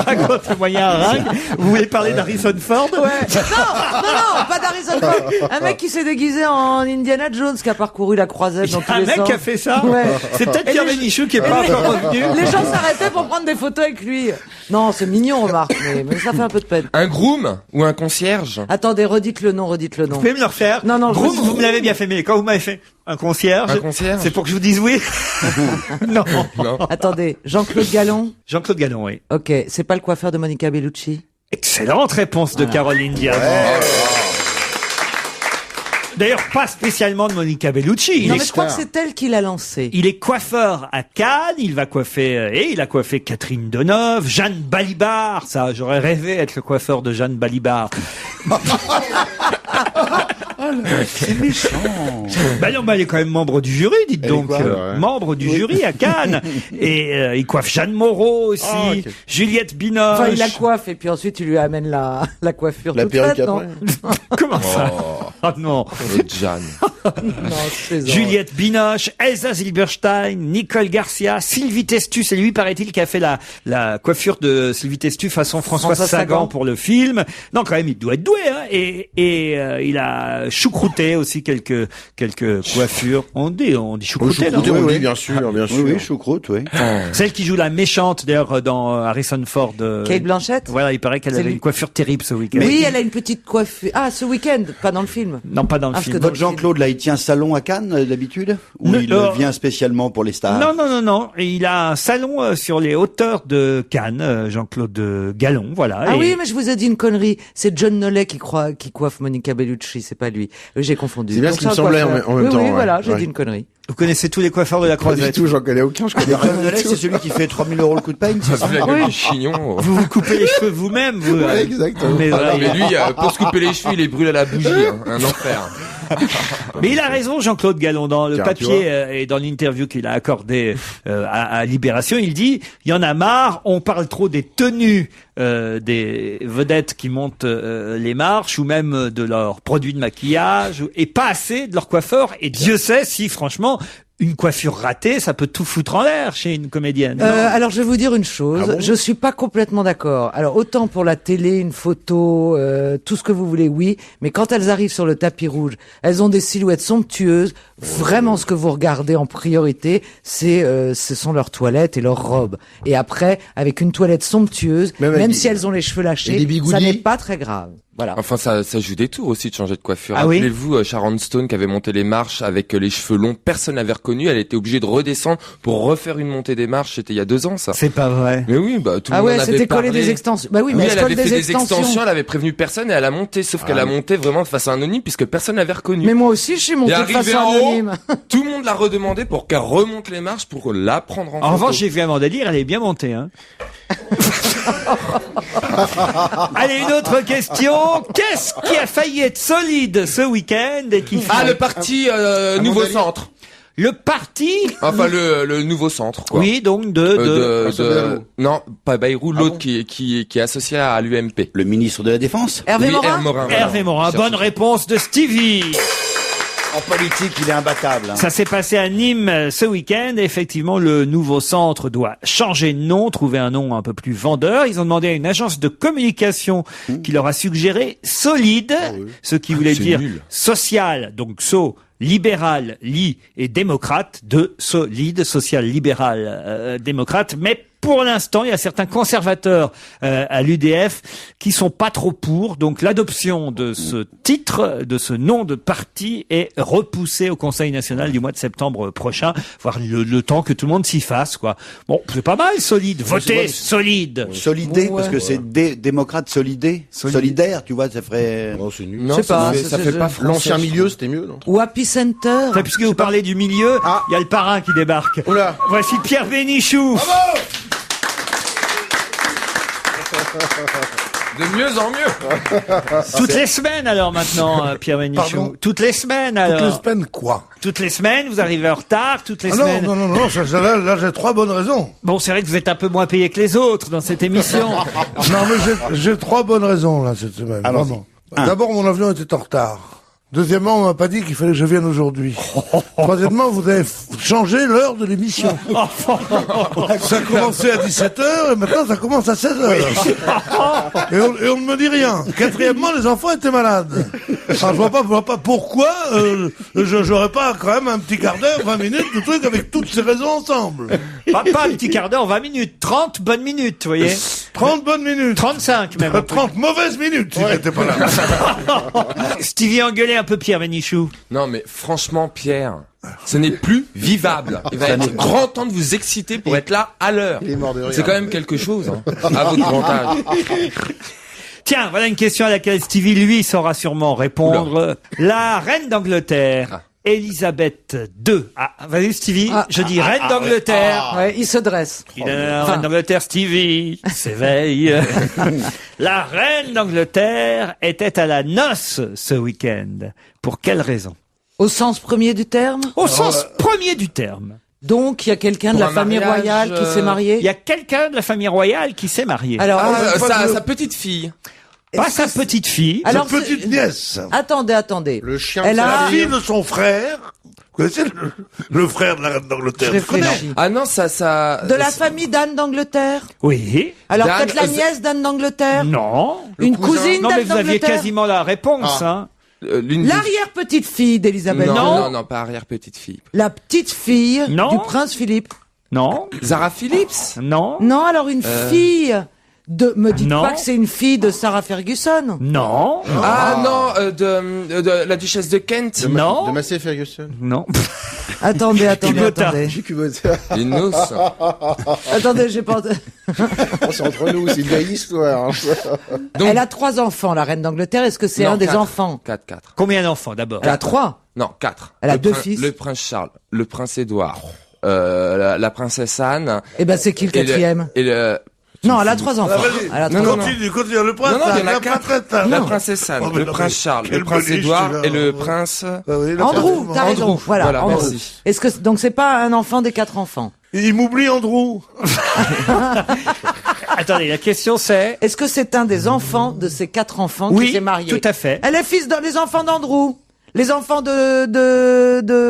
Racontez-moi, il y a un ringue. Vous voulez parler d'Harrison Ford? Ouais. Non, pas d'Harrison Ford. Un mec qui s'est déguisé en Indiana Jones, qui a parcouru la croisette dans tous les sens. Un mec qui a fait ça? Ouais. C'est peut-être Pierre Bénichou qui est pas encore revenu. Les gens s'arrêtaient pour prendre des photos avec lui. Non, c'est mignon, remarque, mais ça fait un peu de peine. Un groom ou un concierge? Attendez, redites le nom. Vous pouvez me le refaire? Non, Groom, vous me l'avez bien fait, mais quand vous m'avez fait un concierge, c'est pour que je vous dise oui? Non. Attendez, Jean-Claude Gallon? Jean-Claude Gallon, oui. Ok, c'est pas le coiffeur de Monica Bellucci? Excellente réponse de Caroline Diamant. D'ailleurs, pas spécialement de Monica Bellucci. Non, mais je crois que c'est elle qui l'a lancé. Il est coiffeur à Cannes, il va coiffer, et il a coiffé Catherine Deneuve, Jeanne Balibar, ça, j'aurais rêvé être le coiffeur de Jeanne Balibar. C'est méchant. Bah non, bah elle est quand même membre du jury, dites donc. Membre du jury à Cannes. Et il coiffe Jeanne Moreau aussi, Juliette Binoche. Enfin, il la coiffe, et puis ensuite, il lui amène la coiffure La toute perruque faite, non? Comment ça? Oh non. Jeanne. Juliette Binoche, Elsa Zilberstein, Nicole Garcia, Sylvie Testu, c'est lui, paraît-il, qui a fait la coiffure de Sylvie Testu façon François Sagan pour le film. Non, quand même, il doit être doué, hein. Et il a choucrouté aussi quelques coiffures. On dit choucrouté, non? Oui, bien sûr, bien sûr. Oui, choucroute, oui. Celle qui joue la méchante, d'ailleurs, dans Harrison Ford. Kate Blanchett? Voilà, il paraît qu'elle avait une coiffure terrible ce week-end. Oui, elle a une petite coiffure. Ah, ce week-end, pas dans le film. Non, pas dans le film. Votre Jean-Claude, là, il tient salon à Cannes, d'habitude? Ou il vient spécialement pour les stars? Non. Et il a un salon sur les hauteurs de Cannes, Jean-Claude Gallon, voilà. Ah oui, mais je vous ai dit une connerie. C'est John Nollet qui coiffe Monica Bellucci, c'est pas lui. J'ai confondu. C'est bien ce qui me semblait en même temps. Oui, voilà, j'ai dit une connerie. Vous connaissez tous les coiffeurs de la croisette? Pas du tout, j'en connais aucun, je connais rien. John Nollet, c'est celui qui fait 3 000 € le coup de peigne, c'est ça? Du chignon. Vous vous coupez les cheveux vous-même, vous. Ouais, exactement. Mais lui, pour se couper les cheveux, il est brûlé à la bougie, hein. Un enfer. Mais il a raison, Jean-Claude Gallon, dans le papier et dans l'interview qu'il a accordé à Libération, il dit, il y en a marre, on parle trop des tenues des vedettes qui montent les marches, ou même de leurs produits de maquillage, et pas assez de leur coiffeur, et Dieu sait si, franchement, une coiffure ratée, ça peut tout foutre en l'air chez une comédienne. Alors je vais vous dire une chose, je suis pas complètement d'accord. Alors autant pour la télé, une photo, tout ce que vous voulez, oui, mais quand elles arrivent sur le tapis rouge, elles ont des silhouettes somptueuses. Vraiment, ce que vous regardez en priorité, ce sont leurs toilettes et leurs robes. Et après, avec une toilette somptueuse, même si elles ont les cheveux lâchés, ça n'est pas très grave. Voilà. Enfin, ça joue des tours aussi de changer de coiffure. Ah oui. Rappelez-vous, Sharon Stone qui avait monté les marches avec les cheveux longs, personne n'avait reconnu. Elle était obligée de redescendre pour refaire une montée des marches. C'était il y a 2 ans, ça. C'est pas vrai. Mais oui, bah tout le monde en avait c'était parlé. collé des extensions. Bah oui, mais elle avait fait des extensions. Elle avait prévenu personne et elle a monté. Sauf qu'elle a monté vraiment de façon anonyme puisque personne n'avait reconnu. Mais moi aussi, je suis monté de façon anonyme. Tout le monde l'a redemandé pour qu'elle remonte les marches pour la prendre en photo. En revanche, j'ai vu Amanda dire, elle est bien montée, hein. Allez, une autre question. Qu'est-ce qui a failli être solide ce week-end et qui le parti Nouveau Centre. Le parti Enfin le Nouveau Centre, quoi. Oui, donc non, pas Bayrou, l'autre qui est associé à l'UMP. Le ministre de la Défense? Hervé Morin. Hervé Morin. Bonne réponse de Stevie. En politique, il est imbattable. Ça s'est passé à Nîmes ce week-end. Effectivement, le Nouveau Centre doit changer de nom, trouver un nom un peu plus vendeur. Ils ont demandé à une agence de communication qui leur a suggéré Solide, ce qui voulait dire social, donc libéral, et démocrate, de solide, social, libéral, démocrate. Mais pour l'instant, il y a certains conservateurs à l'UDF qui sont pas trop pour. Donc l'adoption de ce titre, de ce nom de parti est repoussée au Conseil national du mois de septembre prochain, voire le temps que tout le monde s'y fasse, quoi. Bon, c'est pas mal, solide. Votez solide. Solidé, parce que c'est démocrate solidé. Solidaire, tu vois, ça ferait... Non, c'est nul. Non, ça fait pas l'ancien milieu, c'était mieux, non? Ou Happy Center. Enfin, puisque vous parlez du milieu, il y a le parrain qui débarque. Oula. Voici Pierre Bénichou. Bravo. De mieux en mieux. Toutes les semaines alors maintenant, Pierre Bénichou. Pardon. Toutes les semaines alors. Toutes les semaines quoi? Toutes les semaines, vous arrivez en retard, toutes les semaines. Non, là j'ai 3 bonnes raisons. Bon, c'est vrai que vous êtes un peu moins payé que les autres dans cette émission. Non, mais j'ai 3 bonnes raisons là cette semaine. Vraiment. D'abord, mon avion était en retard. Deuxièmement, on m'a pas dit qu'il fallait que je vienne aujourd'hui. Troisièmement, vous avez changé l'heure de l'émission. Ça a commencé à 17h et maintenant ça commence à 16h. Et on ne me dit rien. Quatrièmement, les enfants étaient malades. Alors, je vois pas pourquoi j'aurais pas quand même un petit quart d'heure, 20 minutes, de truc avec toutes ces raisons ensemble. Pas un petit quart d'heure, 20 minutes, 30 bonnes minutes, vous voyez. 30 bonnes minutes. 35 même. 30 mauvaises minutes si j'étais pas là. Stevie engueulait un peu Pierre Bénichou. Non, mais franchement, Pierre, ce n'est plus vivable. Il va être grand temps de vous exciter pour être là à l'heure. Il est mort de rire. C'est quand même quelque chose, hein, à votre grand âge. Tiens, voilà une question à laquelle Stevie, lui, saura sûrement répondre. La reine d'Angleterre, Elisabeth II. Ah, vas-y Stevie, je dis reine d'Angleterre. Ouais, il se dresse. Reine d'Angleterre, Stevie s'éveille. La reine d'Angleterre était à la noce ce week-end. Pour quelle raison? Au sens premier du terme? Au sens premier du terme. Donc, il y a quelqu'un de Pour la un famille mariage, royale qui s'est marié? Il y a quelqu'un de la famille royale qui s'est marié. Alors, Sa petite fille. Pas sa petite fille. Alors, Sa petite nièce. Attendez. Le chien Elle de a- sa La fille. fille de son frère. Vous connaissez le frère de la reine d'Angleterre? Je tu connais réfléchis. Ah non, ça... De la famille d'Anne d'Angleterre? Oui. Alors, d'Anne- peut-être la nièce d'Anne d'Angleterre? Non. Une cousin. cousine Non, mais d'Anne vous aviez d'Angleterre? quasiment la réponse, hein. l'une des- L'arrière-petite-fille d'Elisabeth. Non, pas arrière-petite-fille. La petite-fille Non. du prince Philippe. Non. Zara Phillips? Non. Non, alors une fille de... Me dites Non. pas que c'est une fille de Sarah Ferguson. Non. Ah non, de la duchesse de Kent? Non. De Massey Ferguson. Non. Attendez. J'ai Kubota. Une noce. Attendez, j'ai pas... C'est entre nous, c'est une vieille histoire. hein. Donc, Elle a 3 enfants, la reine d'Angleterre. Est-ce que c'est non, un des 4. enfants? 4. Combien d'enfants d'abord? Elle a 3. Non, 4. Elle a 2 fils. Le prince Charles, le prince Édouard, la princesse Anne. Eh ben, c'est qui le et quatrième? Et le... Non, elle a 3 enfants. vas-y. Elle a Non, 3 non, enfants. Continue, le prince. Non, il y en a la 4. princesse, La non. princesse Anne, Oh, mais le non, prince mais Charles, quel le prince boliche, Édouard là. et le prince... Andrew, t'as raison. Andrew. Voilà, Andrew. merci. Est-ce que donc c'est pas un enfant des 4 enfants? Il m'oublie Andrew. Attendez, la question c'est... Est-ce que c'est un des enfants de ces 4 enfants Oui, qui s'est marié? tout à fait. Elle est fils des enfants d'Andrew. Les enfants de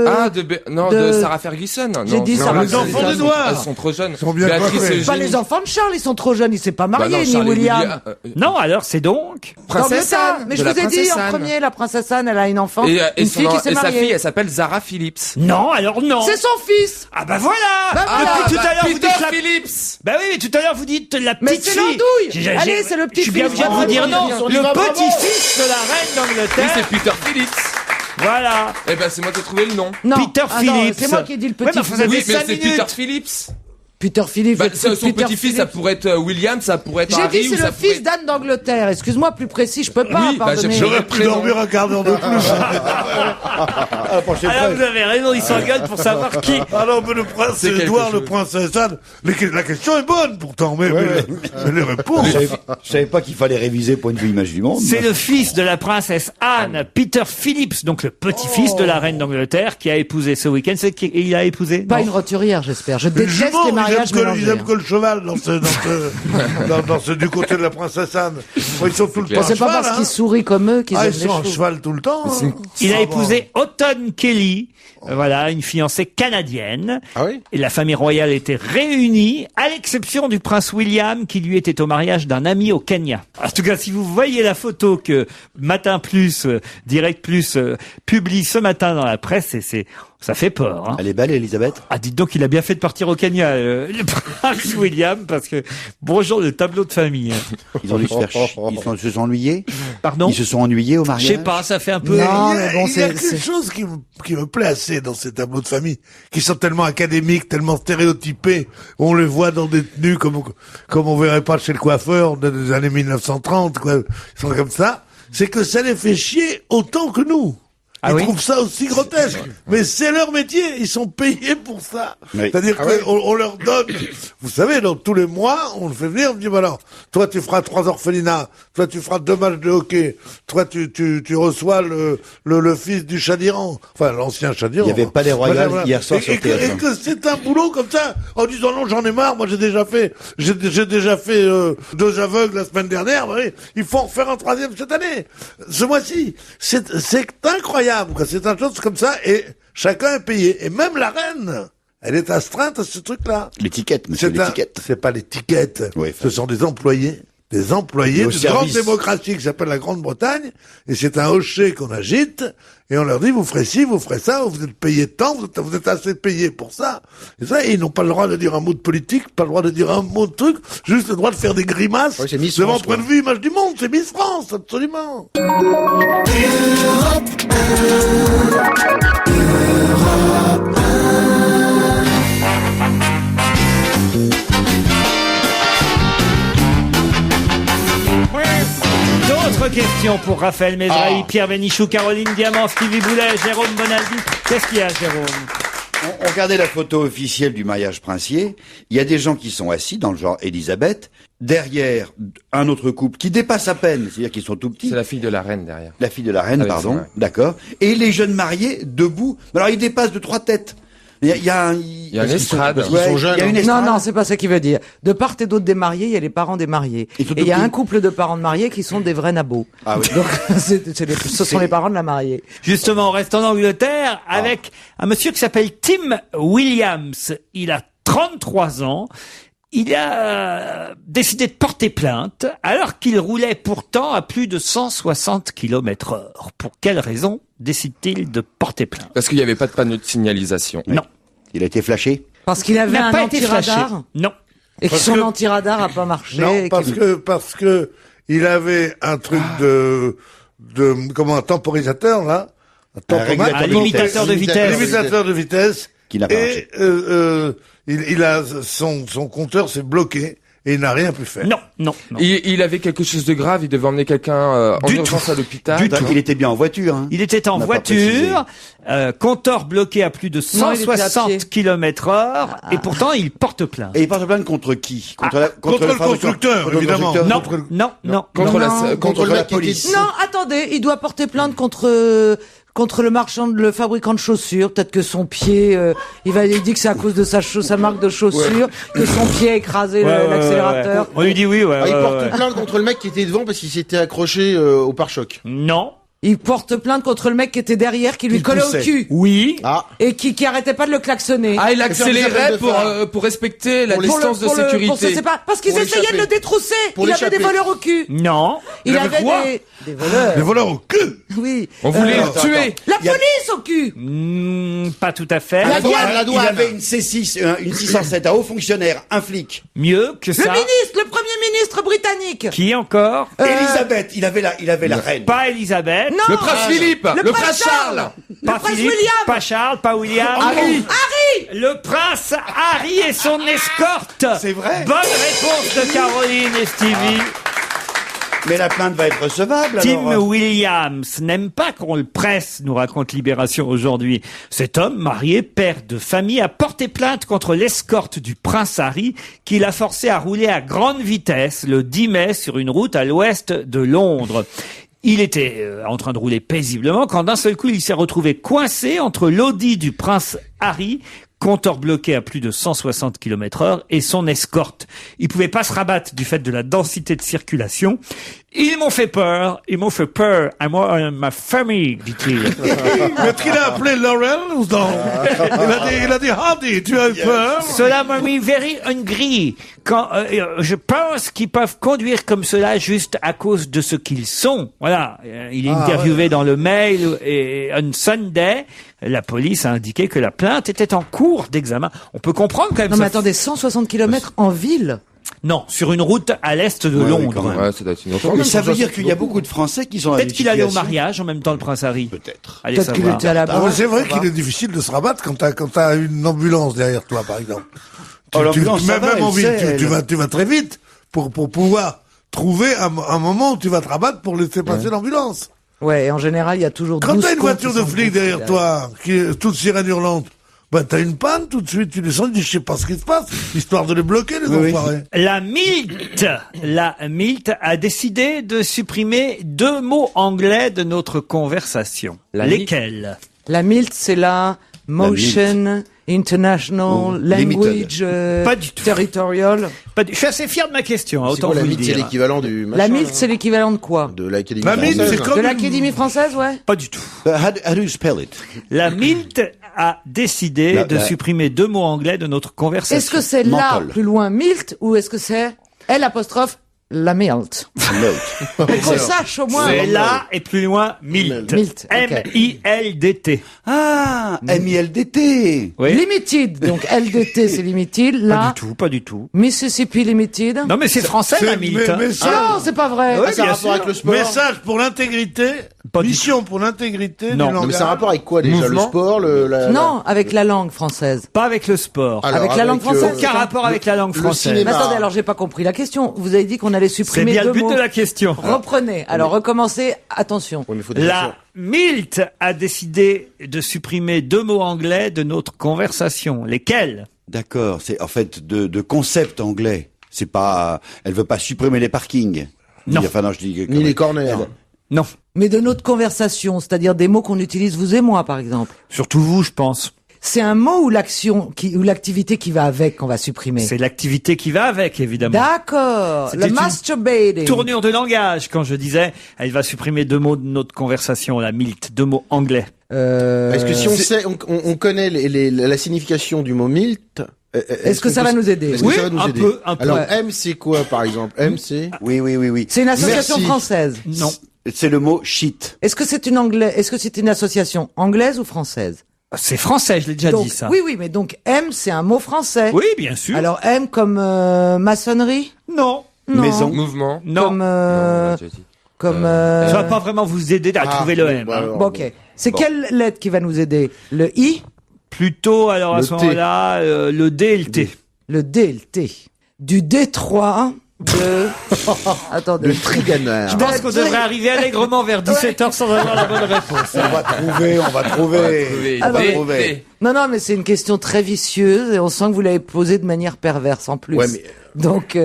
Ah, de Sarah Ferguson. J'ai Non, dit non, Sarah les enfants Ferguson. d'Edouard. Elles sont trop jeunes. Ils sont bien Béatrice coiffés. et Pas Eugénie. les enfants de Charles, ils sont trop jeunes, il s'est pas Bah marié, non, ni Charles et William. Non, alors c'est donc... Princesse D'Angleterre. Anne. Mais de je la vous ai dit princesse en Anne. premier, la princesse Anne, elle a une enfant, Et une fille qui s'est sa mariée. fille, elle s'appelle Zara Phillips. Non, alors non. C'est son fils. Ah bah voilà. voilà. Depuis tout à l'heure, vous Peter dites la... Phillips. Bah oui, mais tout à l'heure, vous dites la Mais petite c'est fille. l'andouille. Allez, c'est le petit Je suis bien fils. obligé de vous dire non. On y Le va vraiment. petit-fils de la reine Oui, d'Angleterre. c'est Peter Phillips. Voilà. Eh ben, c'est moi qui ai trouvé le nom. Non, Peter attends, Phillips. c'est moi qui ai dit le Ouais, petit mais fils. vous avez Oui, mais 5 c'est minutes. Peter Phillips. Peter Phillips. Bah, le son Peter petit-fils, Phillips. ça pourrait être William, ça pourrait être J'ai Harry, dit ou c'est ça le fils d'Anne d'Angleterre. Excuse-moi, plus précis, je peux pas, Oui, bah, pardonnez. j'aurais J'aurais pu dormir un quart d'heure de plus. Alors vous avez raison, il s'engueule pour savoir qui. Alors, mais le prince C'est quelque Édouard, le chose. princesse Anne, la question est bonne pourtant, mais les réponses. Je savais pas qu'il fallait réviser point de vue image du monde. C'est le fils de la princesse Anne, Peter Phillips, donc le petit-fils de la reine d'Angleterre, qui a épousé ce week-end. C'est qui il a épousé? Pas Non. une roturière, j'espère. Je déteste Jument, les mariages ils mélangés. aiment que le cheval dans ce du côté de la princesse Anne. Ils sont tout le temps à C'est pas cheval, parce hein. qu'ils sourient comme eux qu'ils Ah, aiment ils les sont en chevaux. cheval tout le temps. hein. Il a Ah, épousé Autumn Kelly, voilà, une fiancée canadienne. Ah oui? Et la famille royale était réunie, à l'exception du prince William, qui lui était au mariage d'un ami au Kenya. En tout cas, si vous voyez la photo que Matin Plus, Direct Plus, publie ce matin dans la presse, ça fait peur. Hein. Elle est belle, Elisabeth. Ah, dites donc, il a bien fait de partir au Kenya, le prince William, parce que bonjour le tableau de famille. Ils ont dû se faire ils se sont ennuyés. Pardon? Ils se sont ennuyés au Je mariage. sais pas, ça fait un peu. Non, il y a, mais bon, il y a c'est- quelque chose qui me plaît assez dans ces tableaux de famille, qui sont tellement académiques, tellement stéréotypés. On les voit dans des tenues comme on verrait pas chez le coiffeur des années 1930, quoi. Ils sont comme ça. C'est que ça les fait chier autant que nous. ils trouvent ça aussi grotesque. Mais c'est leur métier, ils sont payés pour ça. Oui. C'est-à-dire qu'on leur donne, vous savez, donc tous les mois, on le fait venir, on dit, bah alors, toi tu feras 3 orphelinats, toi tu feras 2 matchs de hockey, toi tu reçois le fils du Shah d'Iran, enfin l'ancien Shah d'Iran. Il n'y avait pas les royales hier soir sur TF1. Et que c'est un boulot comme ça, en disant non, j'en ai marre, moi j'ai déjà fait 2 aveugles la semaine dernière, oui, il faut en faire un 3e cette année. Ce mois-ci, c'est incroyable, quoi. C'est un chose comme ça, et chacun est payé. Et même la reine, elle est astreinte à ce truc-là. L'étiquette, monsieur, l'étiquette. C'est pas l'étiquette. Oui, ce sont des employés. Des employés d'une grande démocratie qui s'appelle la Grande-Bretagne, et c'est un hocher qu'on agite, et on leur dit, vous ferez ci, vous ferez ça, vous êtes payé tant, vous êtes assez payé pour ça. Et ça, ils n'ont pas le droit de dire un mot de politique, pas le droit de dire un mot de truc, juste le droit de faire des grimaces devant point de vue image du monde, c'est Miss France, absolument. D'autres questions pour Raphaël Mesrahi, Pierre Bénichou, Caroline Diamant, Stevie Boulet, Jérôme Bonaldi. Qu'est-ce qu'il y a, Jérôme? On regardait la photo officielle du mariage princier. Il y a des gens qui sont assis dans le genre Élisabeth. Derrière, un autre couple qui dépasse à peine, c'est-à-dire qu'ils sont tout petits. C'est la fille de la reine derrière. La fille de la reine, pardon. D'accord. Et les jeunes mariés debout. Alors ils dépassent de 3 têtes. Il y a une estrade. Il y a une estrade. Non, c'est pas ça qu'il veut dire. De part et d'autre des mariés, il y a les parents des mariés. Et il y a un couple de parents de mariés qui sont des vrais nabos. Ah oui. Donc, ce sont les parents de la mariée. Justement, on reste en Angleterre avec un monsieur qui s'appelle Tim Williams. Il a 33 ans. Il a décidé de porter plainte alors qu'il roulait pourtant à plus de 160 km/h. Pour quelle raison décide-t-il de porter plainte? Parce qu'il n'y avait pas de panneau de signalisation. Non. Il a été flashé? Parce qu'il avait un anti-radar? Non. Et que son anti-radar a pas marché? Non, parce que il avait un truc un temporisateur, là. Un limitateur de vitesse. Limitateur de vitesse. Qui n'a pas marché. Il a son compteur s'est bloqué et il n'a rien pu faire. Non. Il avait quelque chose de grave, il devait emmener quelqu'un en urgence à l'hôpital. Il était bien en voiture. Hein. Il était en voiture, compteur bloqué à plus de 160 km/h, et pourtant il porte plainte. Et il porte plainte contre qui? Contre le constructeur, évidemment. Non. Contre la police. Non, attendez, il doit porter plainte contre le marchand, le fabricant de chaussures. Peut-être que son pied, il dit que c'est à cause de sa marque de chaussures, que son pied a écrasé l'accélérateur. On lui dit oui, il porte plainte contre le mec qui était devant parce qu'il s'était accroché au pare-choc. Non. Il porte plainte contre le mec qui était derrière, qui lui collait au cul. Oui. Et qui arrêtait pas de le klaxonner. Il accélérait pour respecter la distance de sécurité. Parce qu'ils essayaient de le détrousser. Il avait des voleurs au cul. Non. Il avait des voleurs. Des voleurs au cul. Oui. On voulait le tuer. La police au cul. Pas tout à fait. Il avait une C6, une 607, un haut fonctionnaire, un flic. Mieux que ça. Le premier ministre britannique. Qui encore? Élisabeth, il avait la reine. Pas Élisabeth. Non. Le prince Philippe. Le prince Charles. Pas Philippe. William. Pas Charles. Pas William. Harry. Le prince Harry et son escorte. C'est vrai. Bonne réponse de Caroline et Stevie. Mais la plainte va être recevable. Tim Williams n'aime pas qu'on le presse, nous raconte Libération aujourd'hui. Cet homme, marié, père de famille, a porté plainte contre l'escorte du prince Harry qui l'a forcé à rouler à grande vitesse le 10 mai sur une route à l'ouest de Londres. Il était en train de rouler paisiblement quand d'un seul coup il s'est retrouvé coincé entre l'Audi du prince Harry, compteur bloqué à plus de 160 km/h, et son escorte. Il pouvait pas se rabattre du fait de la densité de circulation. Ils m'ont fait peur à moi et à ma famille, dit-il. Mais qu'il a appelé Laurel ou non? Il a dit, Hardy, tu as eu peur? Cela m'a mis very angry. Quand, je pense qu'ils peuvent conduire comme cela juste à cause de ce qu'ils sont. Voilà. Il est interviewé dans le Mail et on Sunday. La police a indiqué que la plainte était en cours d'examen. On peut comprendre quand même. Non, mais attendez, 160 km en ville? Non, sur une route à l'est de Londres. Ouais, ça doit être une autre. Mais ça veut dire qu'il y a beaucoup de Français qui sont. Peut-être qu'il allait au mariage en même temps, le prince Harry. Peut-être. Peut-être qu'il était à la base. C'est vrai qu'il est difficile de se rabattre quand t'as une ambulance derrière toi, par exemple. Même en ville, tu vas très vite pour pouvoir trouver un moment où tu vas te rabattre pour laisser passer l'ambulance. Ouais, et en général, il y a toujours 12 Quand t'as une cons voiture qui de sont flic bouffés derrière toi, qui est toute sirène hurlante, bah t'as une panne tout de suite, tu descends, tu dis je sais pas ce qui se passe, histoire de les bloquer les enfoirés. La MILT a décidé de supprimer 2 mots anglais de notre conversation. Lesquels? La MILT, c'est la Motion International Language Pas du tout. Territorial. Je suis assez fier de ma question, hein, C'est autant quoi, la vous le MILT, c'est dire. l'équivalent du machin, La MILT, là c'est l'équivalent de quoi? De l'Académie La MILT, française. c'est comme De l'Académie française, ouais? Pas du tout. How do you spell it? La MILT a décidé de supprimer 2 mots anglais de notre conversation. Est-ce que c'est là, plus loin, MILT, ou est-ce que c'est L apostrophe la MILT? Pour qu'on sache au moins. C'est là et plus loin MILT. MILT, ok. M-I-L-D-T. Ah, M-I-L-D-T. Oui. Limited, donc LDT c'est limited, là. Pas du tout. Mississippi Limited. Non mais c'est français la MILT. hein. Non, c'est pas vrai. Ouais, ça a bien rapport sûr. avec le sport. Message pour l'intégrité, mission pour l'intégrité du Non, mais langage. ça a rapport avec quoi déjà? Le sport, Non, avec la langue française. Pas avec le sport. Alors, avec la langue française. Aucun rapport avec la langue française. Mais attendez, alors j'ai pas compris la question. Vous avez dit qu'on allait C'est supprimer bien le 2 but mots. de la question. Reprenez. Alors recommencez. Attention. Oui, mais faut déjà La MILT a décidé de supprimer 2 mots anglais de notre conversation. Lesquels? D'accord, c'est en fait de concept anglais. C'est pas, elle veut pas supprimer les parkings. Non. Enfin non, je dis Ni les corners. Non. Mais de notre conversation, c'est-à-dire des mots qu'on utilise vous et moi, par exemple. Surtout vous, je pense. C'est un mot ou l'action ou l'activité qui va avec qu'on va supprimer. C'est l'activité qui va avec, évidemment. D'accord. C'était Le une masturbating. Tournure de langage, quand je disais, elle va supprimer 2 mots de notre conversation, la MILT, 2 mots anglais. Est-ce que si on sait, on connaît la signification du mot MILT, Est-ce que ça va nous aider? Est-ce que Oui, ça va nous un aider? peu, un peu. Alors, Ouais. M, c'est quoi, par exemple? M, c'est? Oui. C'est une association Merci. française. Non. C'est le mot shit. Est-ce que c'est Est-ce que c'est une association anglaise ou française? C'est français, je l'ai déjà Donc, dit ça. Oui, mais donc M, c'est un mot français. Oui, bien sûr. Alors M comme maçonnerie? Non. Non. Maison. Mouvement. Non. Comme Non, on l'a déjà dit. comme Ça va pas vraiment vous aider à trouver le M. bah hein. alors, Bon, ok. C'est quelle lettre qui va nous aider? Le I? Plutôt, alors à Le ce T. moment-là, le D et le T. Le D et le T. Du Détroit de... Attendez. Le triganeur. Je pense qu'on devrait arriver allègrement vers 17h sans avoir la bonne réponse. On va trouver. Ah, non, mais- D. Non, mais c'est une question très vicieuse et on sent que vous l'avez posée de manière perverse en plus. Ouais, mais Donc,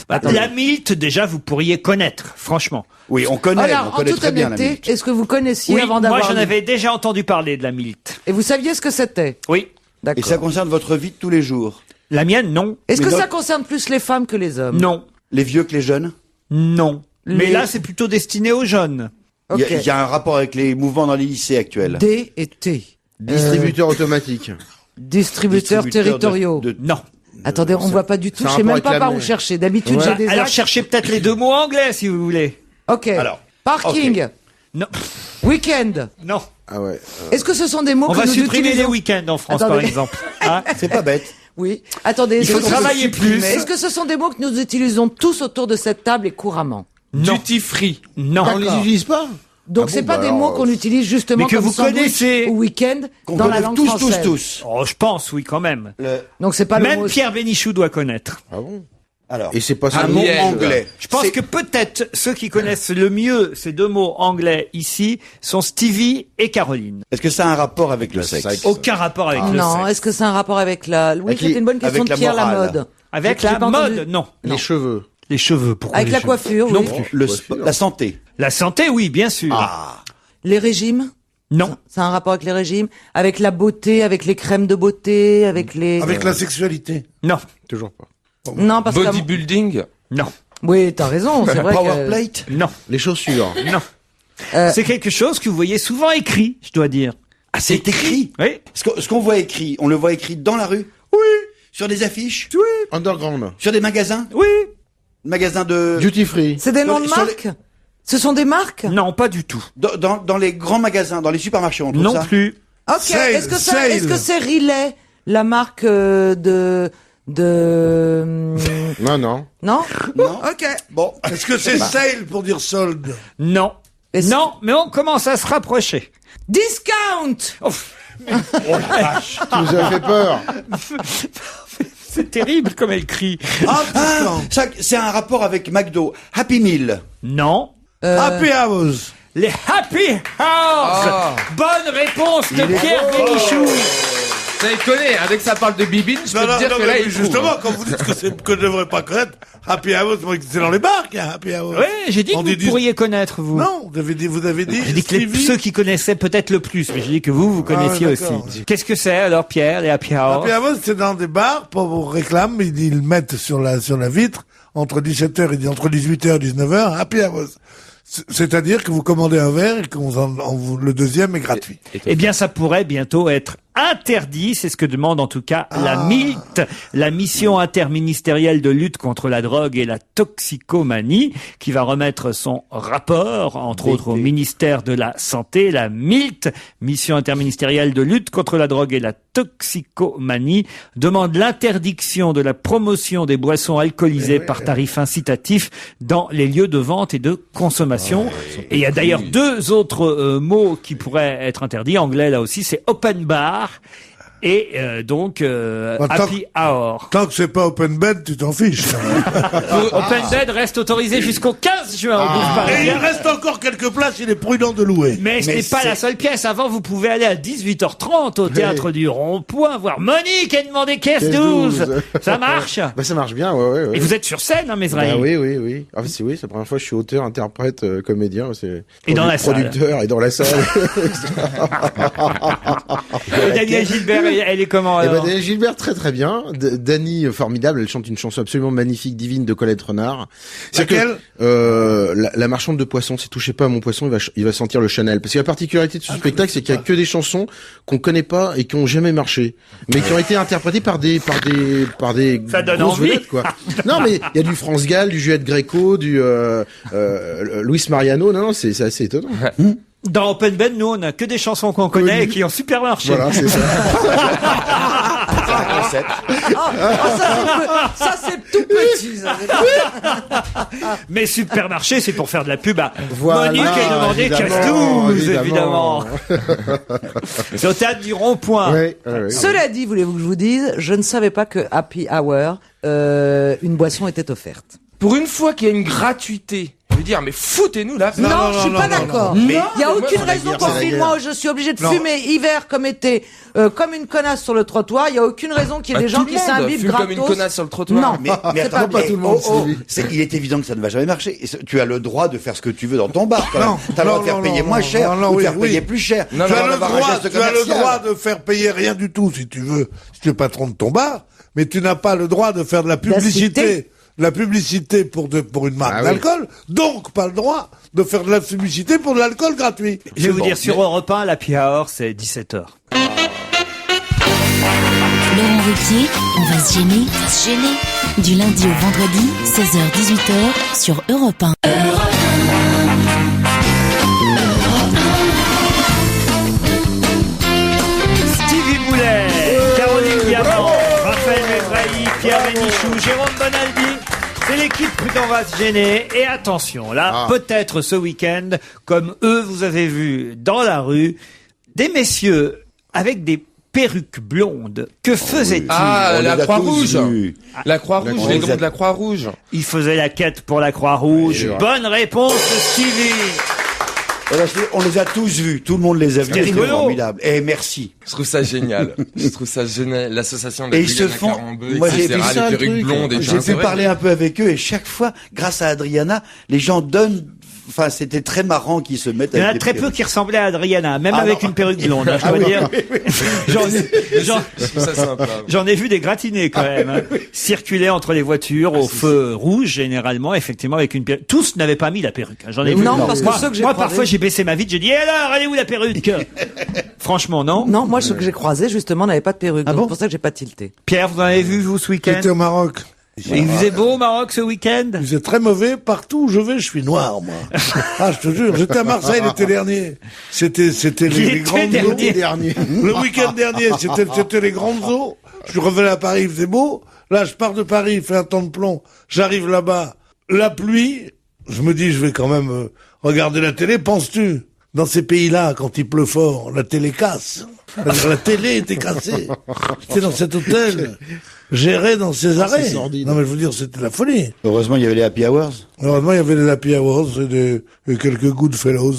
attendez. La MILT, déjà, vous pourriez connaître, franchement. Oui, on connaît, Alors, on en connaît toute très bien la honnêteté, MILT. est-ce que vous connaissiez Oui, avant moi d'avoir... j'en lu avais déjà entendu parler de la MILT. Et vous saviez ce que c'était? Oui. Et D'accord. ça concerne votre vie de tous les jours. La mienne, non. Est-ce que Mais ça non. concerne plus les femmes que les hommes? Non. Les vieux que les jeunes. Non. Mais Les- là, c'est plutôt destiné aux jeunes. Il y a- Ok. il y a un rapport avec les mouvements dans les lycées actuels. D et T. distributeur automatique. Distributeurs territoriaux. Non. Attendez, on voit pas du tout. ça a Je sais rapport même pas avec par la où mer. chercher. D'habitude, Ouais. j'ai des Alors axes. cherchez peut-être les 2 mots anglais, si vous voulez. Ok. Alors, Parking. Non. Week-end. Non. Ah ouais. Est-ce que ce sont des mots On que va nous supprimer les utilisons? week-ends en France, Attendez. par exemple. Hein c'est pas bête. Oui. Attendez. Il faut est-ce que- travailler plus. Est-ce que ce sont des mots que nous utilisons tous autour de cette table et couramment? Non. Duty free. Non. On les utilise pas? Donc Ah c'est bon, pas bah des alors, mots qu'on utilise justement mais que comme vous sandwich connaissez. ou week-end Qu'on dans la connaît langue tous, française. Oh, je pense, oui, quand même. Donc c'est pas le Même mot. Pierre Bénichou doit connaître. Ah bon? Alors, Et c'est pas ça. un mot Amiel. anglais. Je pense C'est- que peut-être ceux qui connaissent le mieux ces 2 mots anglais ici sont Stevie et Caroline. Est-ce que ça a un rapport avec le sexe? Aucun rapport avec le Non, sexe. est-ce que c'est un rapport avec la... Oui, Avec c'était les- une bonne question avec de la Pierre la morale. mode. Avec J'ai la pas entendu. mode, non. Les cheveux. Les cheveux, pourquoi Avec les la cheveux coiffure, Non oui. plus. La santé. La santé, oui, bien sûr. Ah. Les régimes. Non. C'est un rapport avec les régimes, avec la beauté, avec les crèmes de beauté, avec les... Avec la sexualité. Non. Toujours pas. Non, parce que... Bodybuilding. Non. Oui, t'as raison, c'est vrai Power que... plate. Non. Les chaussures. Non. C'est quelque chose que vous voyez souvent écrit, je dois dire. Ah, c'est écrit. Oui. Ce qu'on voit écrit, on le voit écrit dans la rue? Oui. Sur des affiches? Oui. Underground. Sur des magasins? Oui. Magasins de... Duty free. C'est des noms de Sur les- marques? Ce sont des marques? Non, pas du tout. Dans les grands magasins, dans les supermarchés, on trouve Non ça? plus. Ok, Sale, est-ce que sale. est-ce que c'est Riley, la marque de... Non. Non? Non. Ok. Bon. Est-ce que c'est sale pour dire solde? Non. Est-ce- Non, mais on commence à se rapprocher. Discount! Oh, Tu nous as fait peur. c'est terrible comme elle crie. Ah, ça, c'est un rapport avec McDo. Happy Meal. Non. Happy Hours. les Happy Hours. Bonne réponse de Pierre Bénichou. Ça déconne, dès que ça parle de bibine, je peux te dire que là, il justement, quand vous dites que je devrais pas connaître, Happy Hours, c'est dans les bars qu'il y a Happy Hours. Oui, j'ai dit que vous pourriez connaître, vous. Non, vous avez dit. J'ai dit que ceux qui connaissaient peut-être le plus, mais j'ai dit que vous connaissiez aussi. Qu'est-ce que c'est alors, Pierre, les Happy Hours? Happy Hours, c'est dans des bars, pour vous réclamer, ils le mettent sur la vitre, entre 18h et 19h, Happy Hours. C'est-à-dire que vous commandez un verre et que le deuxième est gratuit. Eh bien, ça pourrait bientôt être interdit, c'est ce que demande en tout cas la MILT, la mission interministérielle de lutte contre la drogue et la toxicomanie, qui va remettre son rapport, entre autres, au ministère de la Santé. La MILT, mission interministérielle de lutte contre la drogue et la toxicomanie, demande l'interdiction de la promotion des boissons alcoolisées par tarif incitatif dans les lieux de vente et de consommation. Et il y a d'ailleurs deux autres mots qui pourraient être interdits, anglais là aussi, c'est open bar et happy hour. Tant que c'est pas open bed, tu t'en fiches. Open bed reste autorisé jusqu'au 15 juin au Bouffe Parisien. Et il reste encore quelques places, il est prudent de louer. Mais ce n'est pas la seule pièce. Avant, vous pouvez aller à 18h30 au théâtre du Rond-Point, voir Monique et demander caisse 12. Ça marche? Bah, ça marche bien, ouais. Et vous êtes sur scène, hein, Mesraï? Bah, oui. Ah, c'est la première fois que je suis auteur, interprète, comédien, et dans la producteur, et dans la salle. Daniel Gilbert, elle est comment alors? Daniel Gilbert, très très bien. Dany, formidable, elle chante une chanson absolument magnifique, divine de Colette Renard. Laquelle? La marchande de poissons, si touchez pas à mon poisson, il va sentir le Chanel. Parce que la particularité de ce spectacle, c'est qu'il y a que des chansons qu'on connaît pas et qui ont jamais marché, mais qui ont été interprétées par des grosses vedettes, quoi. Non, mais il y a du France Gall, du Juliette Gréco, du Luis Mariano. Non, c'est assez étonnant. Dans Open Bed, nous, on a que des chansons qu'on connaît et qui ont super marché. Voilà, c'est ça. Ça, c'est tout petit. Ça. Mais Supermarché, c'est pour faire de la pub à voilà, Monique et demander casse 12, évidemment. C'est au théâtre du Rond-Point. Oui. Cela dit, voulez-vous que je vous dise, je ne savais pas que Happy Hour, une boisson était offerte. Pour une fois qu'il y a une gratuité, je veux dire, mais foutez-nous là. Non, je suis pas d'accord. Il n'y a aucune raison pour moi, je suis obligé de fumer hiver comme été, comme une connasse sur le trottoir. Il n'y a aucune raison qu'il y ait des gens qui s'imbibent gratos. Comme une connasse sur le trottoir. Non, mais attends, pas tout le monde. Il est évident que ça ne va jamais marcher. Tu as le droit de faire ce que tu veux dans ton bar. Tu as le droit de faire payer moins cher ou de faire payer plus cher. Tu as le droit de faire payer rien du tout si tu veux. Si tu es patron de ton bar, mais tu n'as pas le droit de faire de la publicité. La publicité pour une marque d'alcool, donc pas le droit de faire de la publicité pour de l'alcool gratuit. Je vais vous dire, sur Europe 1, l'Happy Hour, c'est 17h. Laurent Ruquier, on va se gêner. Du lundi au vendredi, 16h-18h, sur Europe 1. Stevie Boulet, Caroline Diamant, Raphaël Mesraï, Pierre Bénichou, Jérôme Bonaldi. C'est l'équipe d'On va se gêner. Et attention, là, peut-être ce week-end, comme eux, vous avez vu dans la rue, des messieurs avec des perruques blondes. Que faisaient-ils? La Croix-Rouge. La Croix-Rouge, les dons de la Croix-Rouge. Ils faisaient la quête pour la Croix-Rouge. Bonne réponse de Stevie. On les a tous vus, tout le monde les a vus. C'est formidable. Et merci. Je trouve ça génial. L'association de et ils se font. Moi j'ai vu ça, les perruques blondes. J'ai pu parler un peu avec eux et chaque fois, grâce à Adriana, les gens donnent. Enfin, c'était très marrant qu'ils se mettent. Il y en a très peu qui ressemblaient à Adriana, même avec une perruque blonde. Je dois dire. J'en ai vu des gratinés quand même. Circuler entre les voitures au feu rouge, généralement, effectivement, avec une perruque. Tous n'avaient pas mis la perruque. J'en ai vu. Non, parce que ceux que j'ai moi, parfois, j'ai baissé ma vitre, j'ai dit, alors, elle est où la perruque? Franchement, non. Non, moi, ceux que j'ai croisés, justement, n'avaient pas de perruque. Donc, c'est pour ça que j'ai pas tilté. Pierre, vous en avez vu, vous, ce week-end? J'étais au Maroc. Il faisait beau au Maroc ce week-end? Il faisait très mauvais. Partout où je vais, je suis noir, moi. Je te jure. J'étais à Marseille l'été dernier. C'était les grandes eaux. Le week-end dernier, c'était les grandes eaux. Je suis revenu à Paris, il faisait beau. Là, je pars de Paris, il fait un temps de plomb. J'arrive là-bas. La pluie. Je me dis, je vais quand même regarder la télé. Penses-tu? Dans ces pays-là, quand il pleut fort, la télé casse. C'est-à-dire, la télé était cassée. J'étais dans cet hôtel, géré dans ses arrêts. C'est sordide. Non, mais je veux dire, c'était la folie. Heureusement, il y avait les happy hours. Heureusement, il y avait les happy hours et quelques good fellows.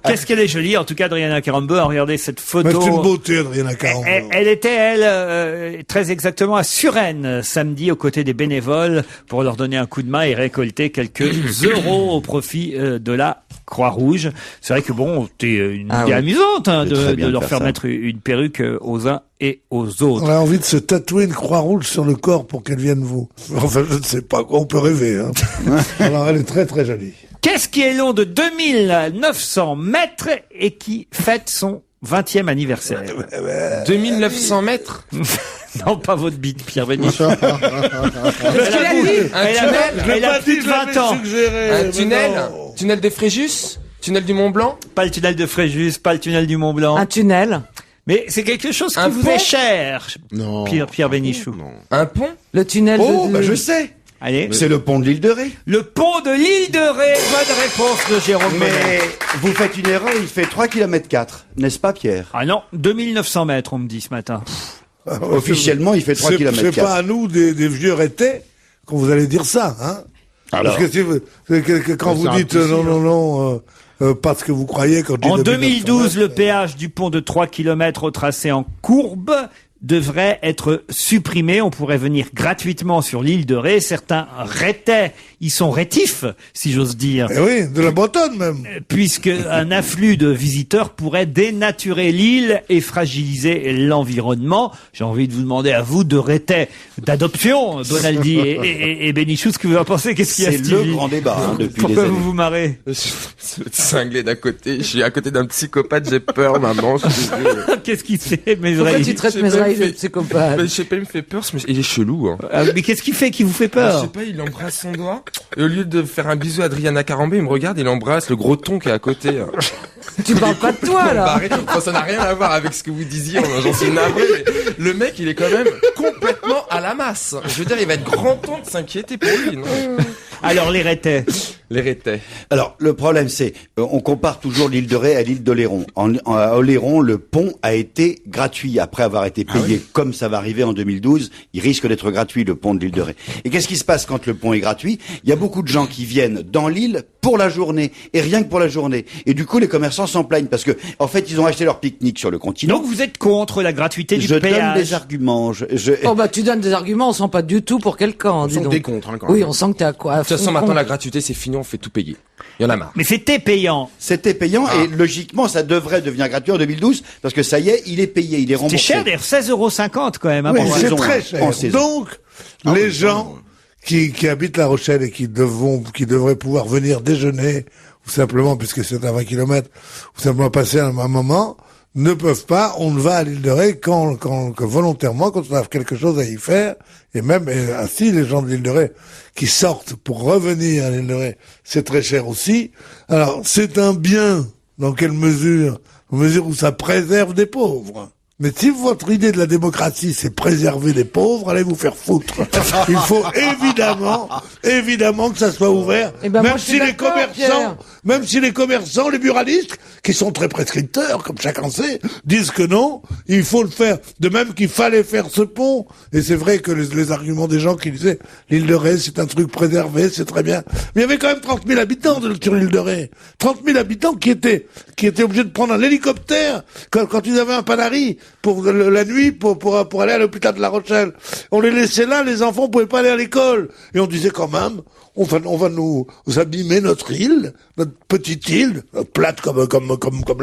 Qu'est-ce qu'elle est jolie, en tout cas, Adriana Carambeu. Regardez cette photo. Mais c'est une beauté, Adriana Carambeu. Elle était, très exactement à Suresnes, samedi, aux côtés des bénévoles, pour leur donner un coup de main et récolter quelques euros au profit de la Croix-Rouge. C'est vrai que bon, c'était une idée amusante de leur faire mettre une perruque aux uns et aux autres. On a envie de se tatouer une croix rouge sur le corps pour qu'elle vienne vous. Enfin, je ne sais pas, on peut rêver. Hein. Alors, elle est très très jolie. Qu'est-ce qui est long de 2900 mètres et qui fête son 20e anniversaire? 2900 mètres? Non, pas votre bite, Pierre Bénichou. Un tunnel? Elle a plus de 20 ans. Un tunnel? Tunnel des Fréjus? Tunnel du Mont Blanc? Pas le tunnel de Fréjus, pas le tunnel du Mont Blanc. Un tunnel. Mais c'est quelque chose qui vous est cher, Pierre Bénichou. Un pont? Le tunnel bah je sais. Allez. C'est le pont de l'île de Ré. Le pont de l'île de Ré. Bonne réponse de Jérôme Mais Bonnet. vous faites une erreur, il fait 3 km 4, n'est-ce pas, Pierre? Ah non, 2900 mètres, on me dit ce matin. Officiellement, il fait 3 km 4. C'est pas à nous, des vieux rétés, qu'on vous allez dire ça, hein. Alors. Parce que si vous, quand vous dites non, pas ce que vous croyez quand En 2012, le péage du pont de 3 km au tracé en courbe devrait être supprimé. On pourrait venir gratuitement sur l'île de Ré. Certains rétais, ils sont rétifs, si j'ose dire. Eh oui, de la Bretonne même. Puisque un afflux de visiteurs pourrait dénaturer l'île et fragiliser l'environnement. J'ai envie de vous demander à vous, de rétais d'adoption, Bonaldi et Bénichou, ce que vous en pensez. Qu'est-ce qu'il y a, C'est Stevie? le grand débat depuis Pourquoi des vous années. vous marrez? C'est le cinglé d'à côté. Je suis à côté d'un psychopathe, j'ai peur maintenant. Qu'est-ce qu'il fait, Pourquoi tu traites Mesraï de psychopathe? Je sais pas, il me fait peur, il est chelou. Hein. Mais qu'est-ce qu'il fait qui vous fait peur? Je sais pas, il embrasse son doigt. Et au lieu de faire un bisou à Adriana Carambeu, il me regarde, il embrasse le gros thon qui est à côté. Tu parles pas de toi, là. Enfin, ça n'a rien à voir avec ce que vous disiez, j'en suis navré. Mais le mec, il est quand même complètement à la masse. Je veux dire, il va être grand temps de s'inquiéter pour lui, non? Alors, les rétais. Les rétais. Alors, le problème, c'est, on compare toujours l'île de Ré à l'île d'Oléron. À Oléron, le pont a été gratuit après avoir été payé, comme ça va arriver en 2012. Il risque d'être gratuit, le pont de l'île de Ré. Et qu'est-ce qui se passe quand le pont est gratuit? Il y a beaucoup de gens qui viennent dans l'île pour la journée, et rien que pour la journée. Et du coup, les commerçants s'en plaignent parce que, en fait, ils ont acheté leur pique-nique sur le continent. Donc, vous êtes contre la gratuité du péage? Je donne des arguments. Oh bah tu donnes des arguments, on sent pas du tout pour quel camp. On sent que t'es contre, hein, quand même. Oui, on sent que t'es à quoi? De toute façon, maintenant, la gratuité, c'est fini, on fait tout payer. Il y en a marre. Mais c'était payant. C'était payant et logiquement, ça devrait devenir gratuit en 2012 parce que ça y est, il est payé, il est remboursé. C'est cher, d'ailleurs, 16,50 € quand même. Hein, Oui, pour c'est saison, très hein. cher. Donc, les gens qui habitent La Rochelle et qui devraient pouvoir venir déjeuner, ou simplement, puisque c'est à 20 km, ou simplement passer un moment, ne peuvent pas, on ne va à l'île de Ré que volontairement, quand on a quelque chose à y faire, et même ainsi les gens de l'île de Ré qui sortent pour revenir à l'île de Ré, c'est très cher aussi. Alors, c'est un bien, dans quelle mesure? Dans mesure où ça préserve des pauvres. Mais si votre idée de la démocratie, c'est préserver les pauvres, allez vous faire foutre. Il faut évidemment que ça soit ouvert. Eh ben, même moi, je suis si les d'accord, commerçants, même si les commerçants, les buralistes, qui sont très prescripteurs, comme chacun sait, disent que non, il faut le faire. De même qu'il fallait faire ce pont. Et c'est vrai que les arguments des gens qui disaient, l'île de Ré, c'est un truc préservé, c'est très bien. Mais il y avait quand même 30 000 habitants sur l'île de Ré. 30 000 habitants qui étaient obligés de prendre un hélicoptère quand ils avaient un Panari pour la nuit pour aller à l'hôpital de La Rochelle. On les laissait là, les enfants pouvaient pas aller à l'école. Et on disait quand même, on va nous abîmer notre île, notre petite île, plate comme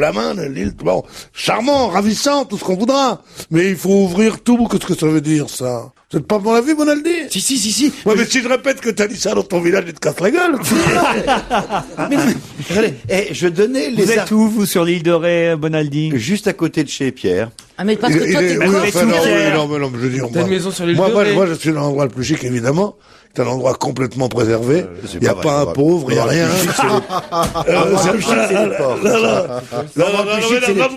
la main, l'île, bon, charmant, ravissant, tout ce qu'on voudra. Mais il faut ouvrir tout. Qu'est-ce que ça veut dire, ça? Vous êtes pas dans la vie, Bonaldi? Si. Ouais, mais si je répète que t'as dit ça dans ton village, il te casse la gueule. mais, je donnais les... Vous êtes où, vous, sur l'île de Ré, Bonaldi? Juste à côté de chez Pierre. Ah, mais parce que toi, t'es non, je veux dire, T'as une maison sur l'île de Ré? Ré? Moi, je suis dans l'endroit le plus chic, évidemment. C'est un endroit complètement préservé. Il n'y a pas un pauvre, il n'y a rien.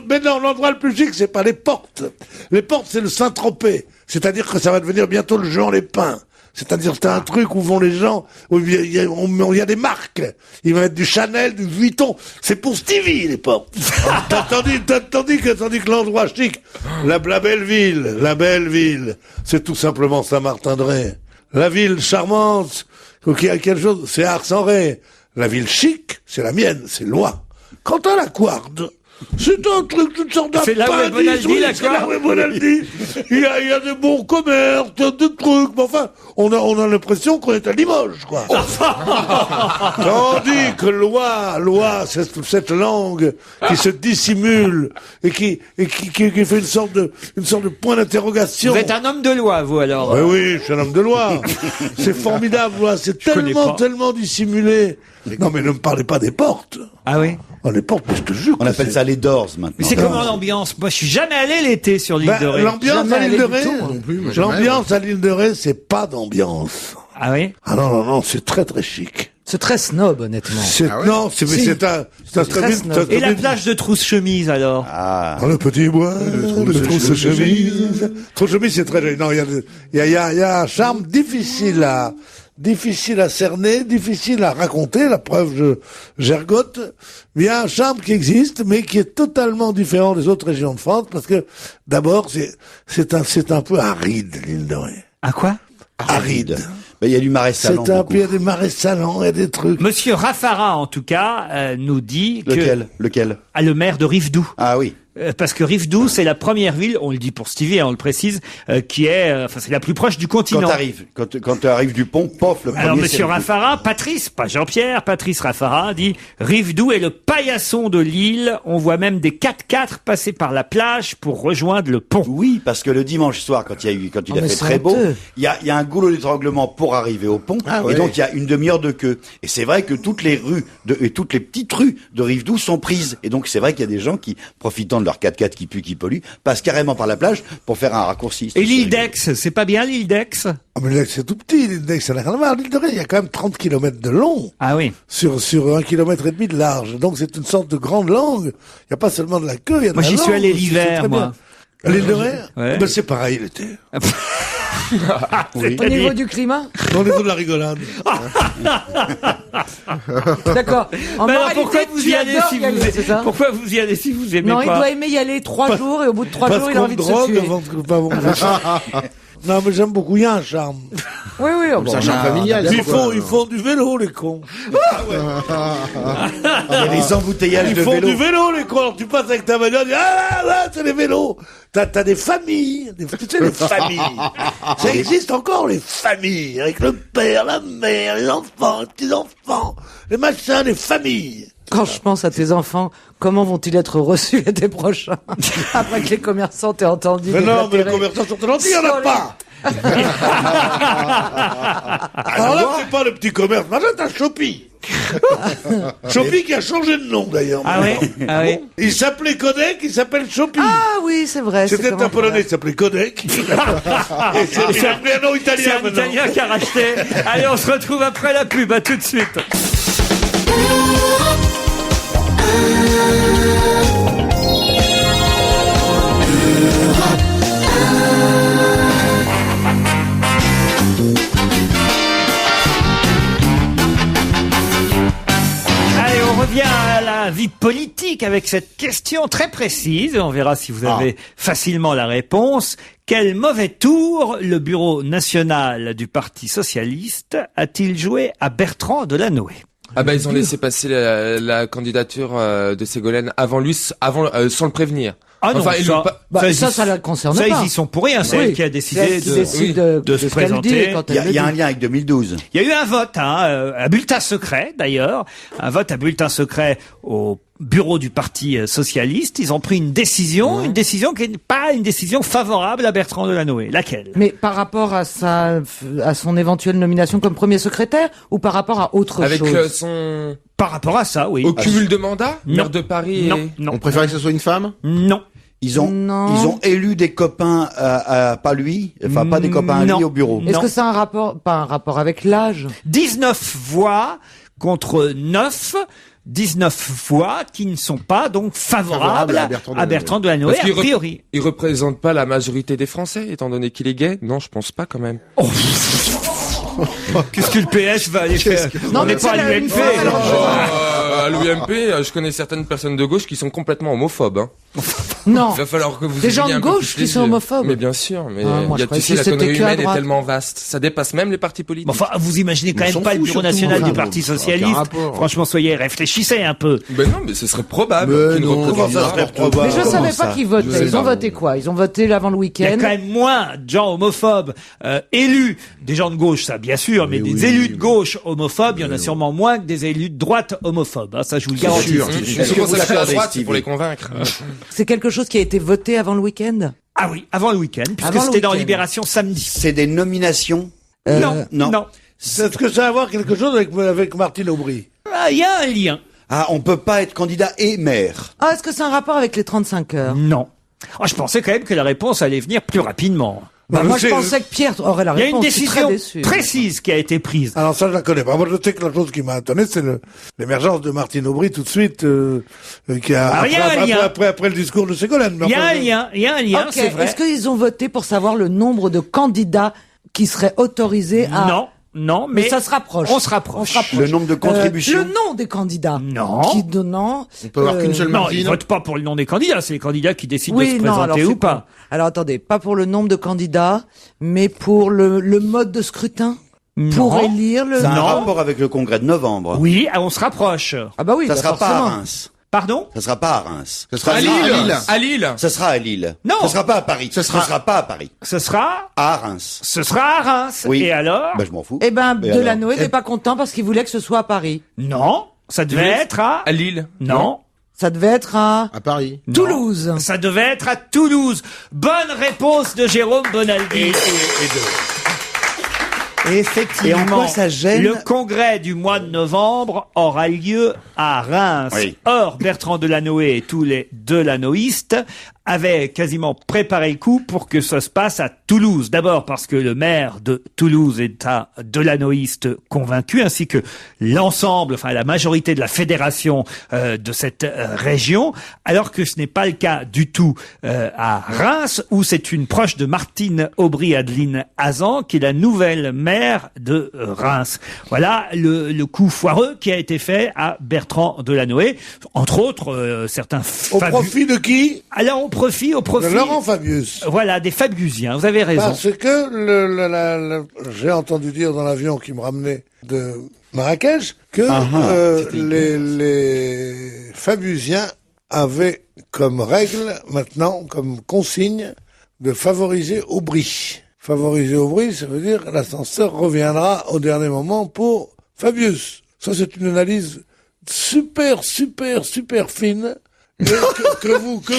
Mais non, l'endroit le plus chic, c'est pas les portes. Les portes, c'est le Saint-Tropez. C'est-à-dire que ça va devenir bientôt le Jean les Pins. C'est-à-dire, c'est un truc où vont les gens, où il y a des marques. Ils vont mettre du Chanel, du Vuitton. C'est pour Stevie, les portes. tandis que l'endroit chic, la belle ville, c'est tout simplement Saint-Martin-de-Ré. La ville charmante, qui a quelque chose, c'est Ars-en-Ré. La ville chic, c'est la mienne, c'est Loire. Quant à la Couarde, c'est un truc, une sorte C'est là où est Bonaldi, la Couarde. Il y a des bons commerces, des trucs, mais enfin, on a l'impression qu'on est à Limoges, quoi. Tandis que Loire, cette langue qui se dissimule et qui fait une sorte de point d'interrogation. Vous êtes un homme de loi, vous, alors? Oui, je suis un homme de loi. C'est formidable, Loire. C'est tellement dissimulé. Non, mais ne me parlez pas des portes. Ah oui? Oh, les portes, je te jure. On appelle ça les Doors, maintenant. Mais c'est comment l'ambiance? Moi, je suis jamais allé l'été sur l'île de Ré. L'ambiance à l'île de Ré, l'ambiance à l'île de Ré, c'est pas d'ambiance. Ah oui? Ah non, c'est très très chic. C'est très snob, honnêtement. Non, c'est un très snob. Et la plage de Trousse-Chemise, alors? Le petit bois, le Trousse-Chemise. Trousse-Chemise, c'est très joli. Non, il y a un charme difficile à cerner, difficile à raconter. La preuve, j'ergote. Mais il y a un charme qui existe, mais qui est totalement différent des autres régions de France, parce que, d'abord, c'est un peu aride, l'île de Ré. À quoi? Aride. Il y a du marais salant. Il y a des marais salants, il y a des trucs. Monsieur Raffarin, en tout cas, nous dit Lequel? Ah, le maire de Rifdou. Ah oui. Parce que Rifdou, c'est la première ville, on le dit pour Stevie, on le précise, qui est, c'est la plus proche du continent. Quand tu arrives du pont, pof, le premier. Alors, monsieur Raffarin, Patrice, pas Jean-Pierre, Patrice Raffarin dit, Rifdou est le paillasson de l'île. On voit même des 4x4 passer par la plage pour rejoindre le pont. Oui, parce que le dimanche soir, quand il a fait très beau, il y a un goulot d'étranglement pour arriver au pont. Et donc, il y a une demi-heure de queue. Et c'est vrai que toutes les petites rues de Rifdou sont prises. Et donc, c'est vrai qu'il y a des gens qui, profitant de leur 4x4 qui pue, qui pollue, passent carrément par la plage pour faire un raccourci. Et l'île d'Aix, c'est pas bien l'île d'Aix? Mais l'île d'Aix, c'est tout petit, l'île d'Aix, ça n'a rien à voir. L'île de Ré, il y a quand même 30 km de long. Ah oui. Sur 1,5 km de large. Donc c'est une sorte de grande langue. Il n'y a pas seulement de la queue, il y a de la langue. Moi, j'y suis allé l'hiver, moi. L'île de Ré? Ouais. Ben, c'est pareil l'été. Oui. Au niveau du climat? Au niveau de la rigolade. D'accord. Pourquoi vous y allez si vous aimez pas? Non, il doit aimer y aller 3 jours et au bout de 3 jours, il a envie de se tuer. Non, mais j'aime beaucoup, il y a un charme. Oui, c'est un charme familial. Ils font du vélo, les cons. Il y a des embouteillages de vélos. Ils font du vélo, les cons. Alors, tu passes avec ta bagnole, tu dis, c'est les vélos. T'as des familles. Tu sais, les familles. Ça existe encore, les familles. Avec le père, la mère, les enfants, les petits-enfants. Les machins, les familles. Quand je pense à tes enfants, comment vont-ils être reçus l'été prochain? Après que les commerçants t'aient entendu. Mais non, mais les commerçants sont gentils, il n'y en a pas. Alors là, c'est pas le petit commerce. Maintenant, t'as Shopee. Shopee qui a changé de nom, d'ailleurs. Ah oui? Il s'appelait Kodek, il s'appelle Shopee. Ah oui, c'est vrai. C'était un Polonais, il s'appelait Kodek. Et c'est un nom italien c'est un maintenant. Italien qui a racheté. Allez, on se retrouve après la pub. À tout de suite. Allez, on revient à la vie politique avec cette question très précise. On verra si vous avez facilement la réponse. Quel mauvais tour le Bureau national du Parti socialiste a-t-il joué à Bertrand Delanoë? Ah bah ils ont laissé passer la candidature de Ségolène avant lui, sans le prévenir. Ah non, ça la concerne pas. Ils y sont pour rien. C'est elle qui a décidé de se présenter. Il y a un lien avec 2012. Il y a eu un vote, à bulletin secret d'ailleurs, un vote à bulletin secret au bureau du Parti socialiste. Ils ont pris une décision qui n'est pas une décision favorable à Bertrand Delanoë. Laquelle? Mais par rapport à son éventuelle nomination comme premier secrétaire ou par rapport à autre chose? Avec son... Par rapport à ça, oui. Au cumul de mandats? Non. Maire de Paris Non. On préférait que ce soit une femme? Non. Ils ont élu des copains pas lui, enfin pas des copains à lui au bureau. Est-ce que c'est pas un rapport avec l'âge? 19 voix contre 9. 19 voix qui ne sont pas donc favorables à Bertrand Delanoë, a priori. Il représente pas la majorité des Français, étant donné qu'il est gay? Non, je pense pas quand même. Qu'est-ce que le PS va aller faire? Non, On n'est mais pas à c'est l'UMP. À l'UMP, je connais certaines personnes de gauche qui sont complètement homophobes. Hein. Non. Il va falloir que vous Des gens ouvriez de un peu gauche plus les qui sont yeux. homophobes. Mais bien sûr, mais Moi, je tu croyais sais, que la c'était connerie que à humaine est droite. tellement vaste. Ça dépasse même les partis politiques. Enfin, vous imaginez quand même pas le bureau national du Parti Socialiste. Franchement, soyez, réfléchissez un peu. Ben non, mais ce serait probable. Mais qu'une non, représentation- ça serait probable. Mais je Comment savais ça pas qu'ils Je votaient. sais Ils ont pas. voté quoi? Ils ont voté avant le Il y a week-end. quand même moins de gens homophobes élus, des gens de gauche, ça bien sûr, mais des élus de gauche homophobes, il y en a sûrement moins que des élus de droite homophobes. Hein, ça, je vous le garantis. Est-ce que vous savez à droite, c'est pour les convaincre. C'est quelque chose qui a été voté avant le week-end? Ah oui, avant le week-end, puisque Avant le c'était dans week-end. Libération samedi. C'est des nominations. Non. Est-ce que ça a à voir quelque chose avec Martine Aubry? Ah, il y a un lien. Ah, on peut pas être candidat et maire. Ah, est-ce que c'est un rapport avec les 35 heures? Non. Ah, je pensais quand même que la réponse allait venir plus rapidement. Bah, moi, je pensais que Pierre aurait la Il y a réponse. une Je suis très décision déçu. précise qui a été prise. Alors ça, je la connais pas. Moi, je sais que la chose qui m'a étonné, c'est l'émergence de Martine Aubry tout de suite, qui a Alors, il y a un lien. après le discours de Ségolène. Mais Il y a enfin, un lien, Ok, c'est vrai. est-ce qu'ils ont voté pour savoir le nombre de candidats qui seraient autorisés à... Non, mais ça se rapproche. On se rapproche. Le nombre de contributions. Le nom des candidats. Non. Qui donnant. On peut avoir qu'une seule Non, Martine. ils votent pas pour le nom des candidats, c'est les candidats qui décident de Oui, se non, alors présenter c'est ou pas. Alors attendez, pas pour le nombre de candidats, mais pour le mode de scrutin. Non. Pour élire le. Ça a un Non. rapport avec le congrès de novembre. Oui, on se rapproche. Ah bah oui, Ça bah sera pas à forcément. Reims. Pardon? Ça sera pas à Reims. Ça À Lille. À Lille. Ça sera à Lille. Non. Ça sera pas à Paris. Ça sera- pas à Paris. Ce sera À Reims. à Reims. Oui. Et alors? Bah, je m'en fous. Eh ben, Mais alors Delanoë n'est pas content parce qu'il voulait que ce soit à Paris. Non, ça devait être à... À Lille. Non. Ça devait être à À Paris. Toulouse. Ça devait être à Toulouse. Bonne réponse de Jérôme Bonaldi. Effectivement. Et en quoi ça gêne Le congrès du mois de novembre aura lieu à Reims. Oui. Or, Bertrand Delanoë et tous les Delanoïstes avaient quasiment préparé le coup pour que ça se passe à Toulouse. D'abord parce que le maire de Toulouse est un Delanoïste convaincu, ainsi que l'ensemble, enfin la majorité de la fédération de cette région, alors que ce n'est pas le cas du tout à Reims, où c'est une proche de Martine Aubry, Adeline Hazan, qui est la nouvelle maire de Reims. Voilà le coup foireux qui a été fait à Bertrand Delanoë, entre autres certains... Au profit de qui? Alors au profit De Laurent Fabius. Voilà, des Fabiusiens, vous avez raison. Parce que j'ai entendu dire dans l'avion qui me ramenait de Marrakech que les Fabiusiens avaient comme règle maintenant, comme consigne, de favoriser Aubry. Favoriser Aubry, ça veut dire que l'ascenseur reviendra au dernier moment pour Fabius. Ça, c'est une analyse super fine. que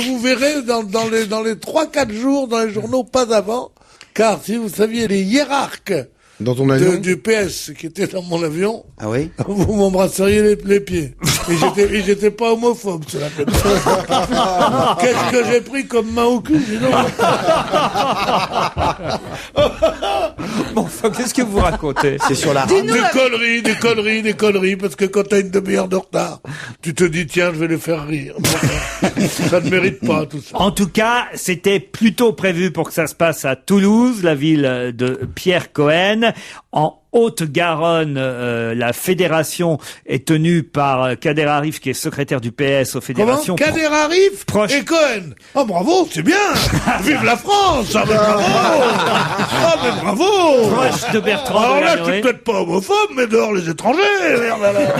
vous verrez dans les 3-4 jours dans les journaux, pas avant, car si vous saviez les hiérarques Dans ton avion. du PS qui étaient dans mon avion, Ah oui? vous m'embrasseriez les pieds. Et j'étais pas homophobe, cela fait. Qu'est-ce que j'ai pris comme main au cul, dis donc. Bon, enfin, qu'est-ce que vous racontez? C'est sur la Des conneries, parce que quand t'as une demi-heure de retard, tu te dis, tiens, je vais les faire rire. Ça ne mérite pas, tout ça. En tout cas, c'était plutôt prévu pour que ça se passe à Toulouse, la ville de Pierre Cohen. En Haute-Garonne, la fédération est tenue par Kader Arif, qui est secrétaire du PS aux fédérations. Comment? Kader Arif proche. et Cohen. Oh, bravo, c'est bien. Vive la France. Ah, mais bravo. Ah, mais bravo. Proche de Bertrand Alors là, je Delanoë. suis peut-être pas homophobe, mais dehors les étrangers. Merde, alors.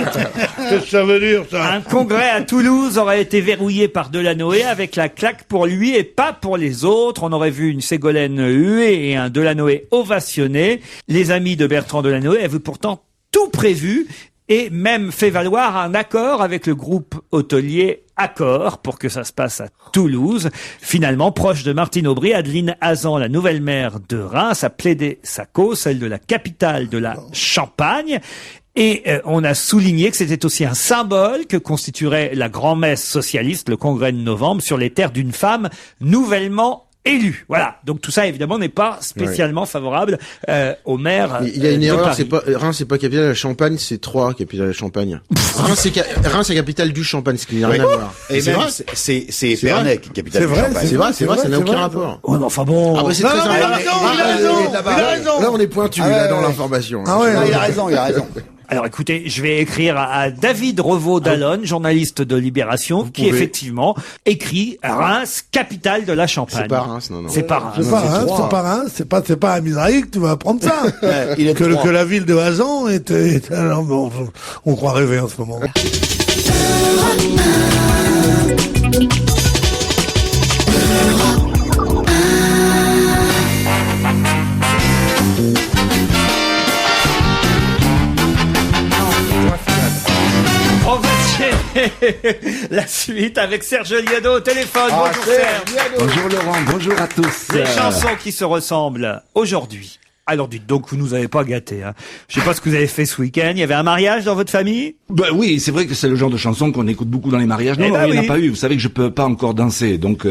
Qu'est-ce que ça veut dire, ça? Un congrès à Toulouse aurait été verrouillé par Delanoë avec la claque pour lui et pas pour les autres. On aurait vu une Ségolène huée et un Delanoë ovationné. Les amis de Bertrand Delanoë avaient pourtant tout prévu et même fait valoir un accord avec le groupe hôtelier Accor pour que ça se passe à Toulouse. Finalement, proche de Martine Aubry, Adeline Hazan, la nouvelle maire de Reims, a plaidé sa cause, celle de la capitale de la Champagne. Et on a souligné que c'était aussi un symbole que constituerait la grand-messe socialiste, le congrès de novembre, sur les terres d'une femme nouvellement élu. Voilà. Donc tout ça, évidemment, n'est pas spécialement favorable au maire. Il y a une erreur, Paris. Reims, c'est pas capitale de la Champagne, c'est Troyes, capitale de la Champagne. Reims, c'est capitale du Champagne, ce qui n'a rien à voir. Et même, c'est Pernec, capitale du Champagne. C'est vrai, ça n'a aucun rapport. Ouais, mais enfin bon. Ah, bah, c'est très il a raison. Là, on est pointu, là, dans l'information. Ah ouais, il a raison. Alors écoutez, je vais écrire à David Revaux-Dallon, journaliste de Libération, qui effectivement écrit Reims, capitale de la Champagne. C'est pas Reims, non. C'est pas Reims. C'est pas Reims, c'est pas à Mizrahi que tu vas apprendre ça. Que la ville de Hazan était alors, bon, on croit rêver en ce moment. On va enchaîner la suite avec Serge Liado au téléphone. Bonjour Serge. Bonjour Laurent, bonjour à tous. Les chansons qui se ressemblent aujourd'hui. Alors dites donc, vous nous avez pas gâtés. Hein. Je sais pas ce que vous avez fait ce week-end. Il y avait un mariage dans votre famille? Bah oui, c'est vrai que c'est le genre de chanson qu'on écoute beaucoup dans les mariages. Non, il n'y en a pas eu. Vous savez que je peux pas encore danser, donc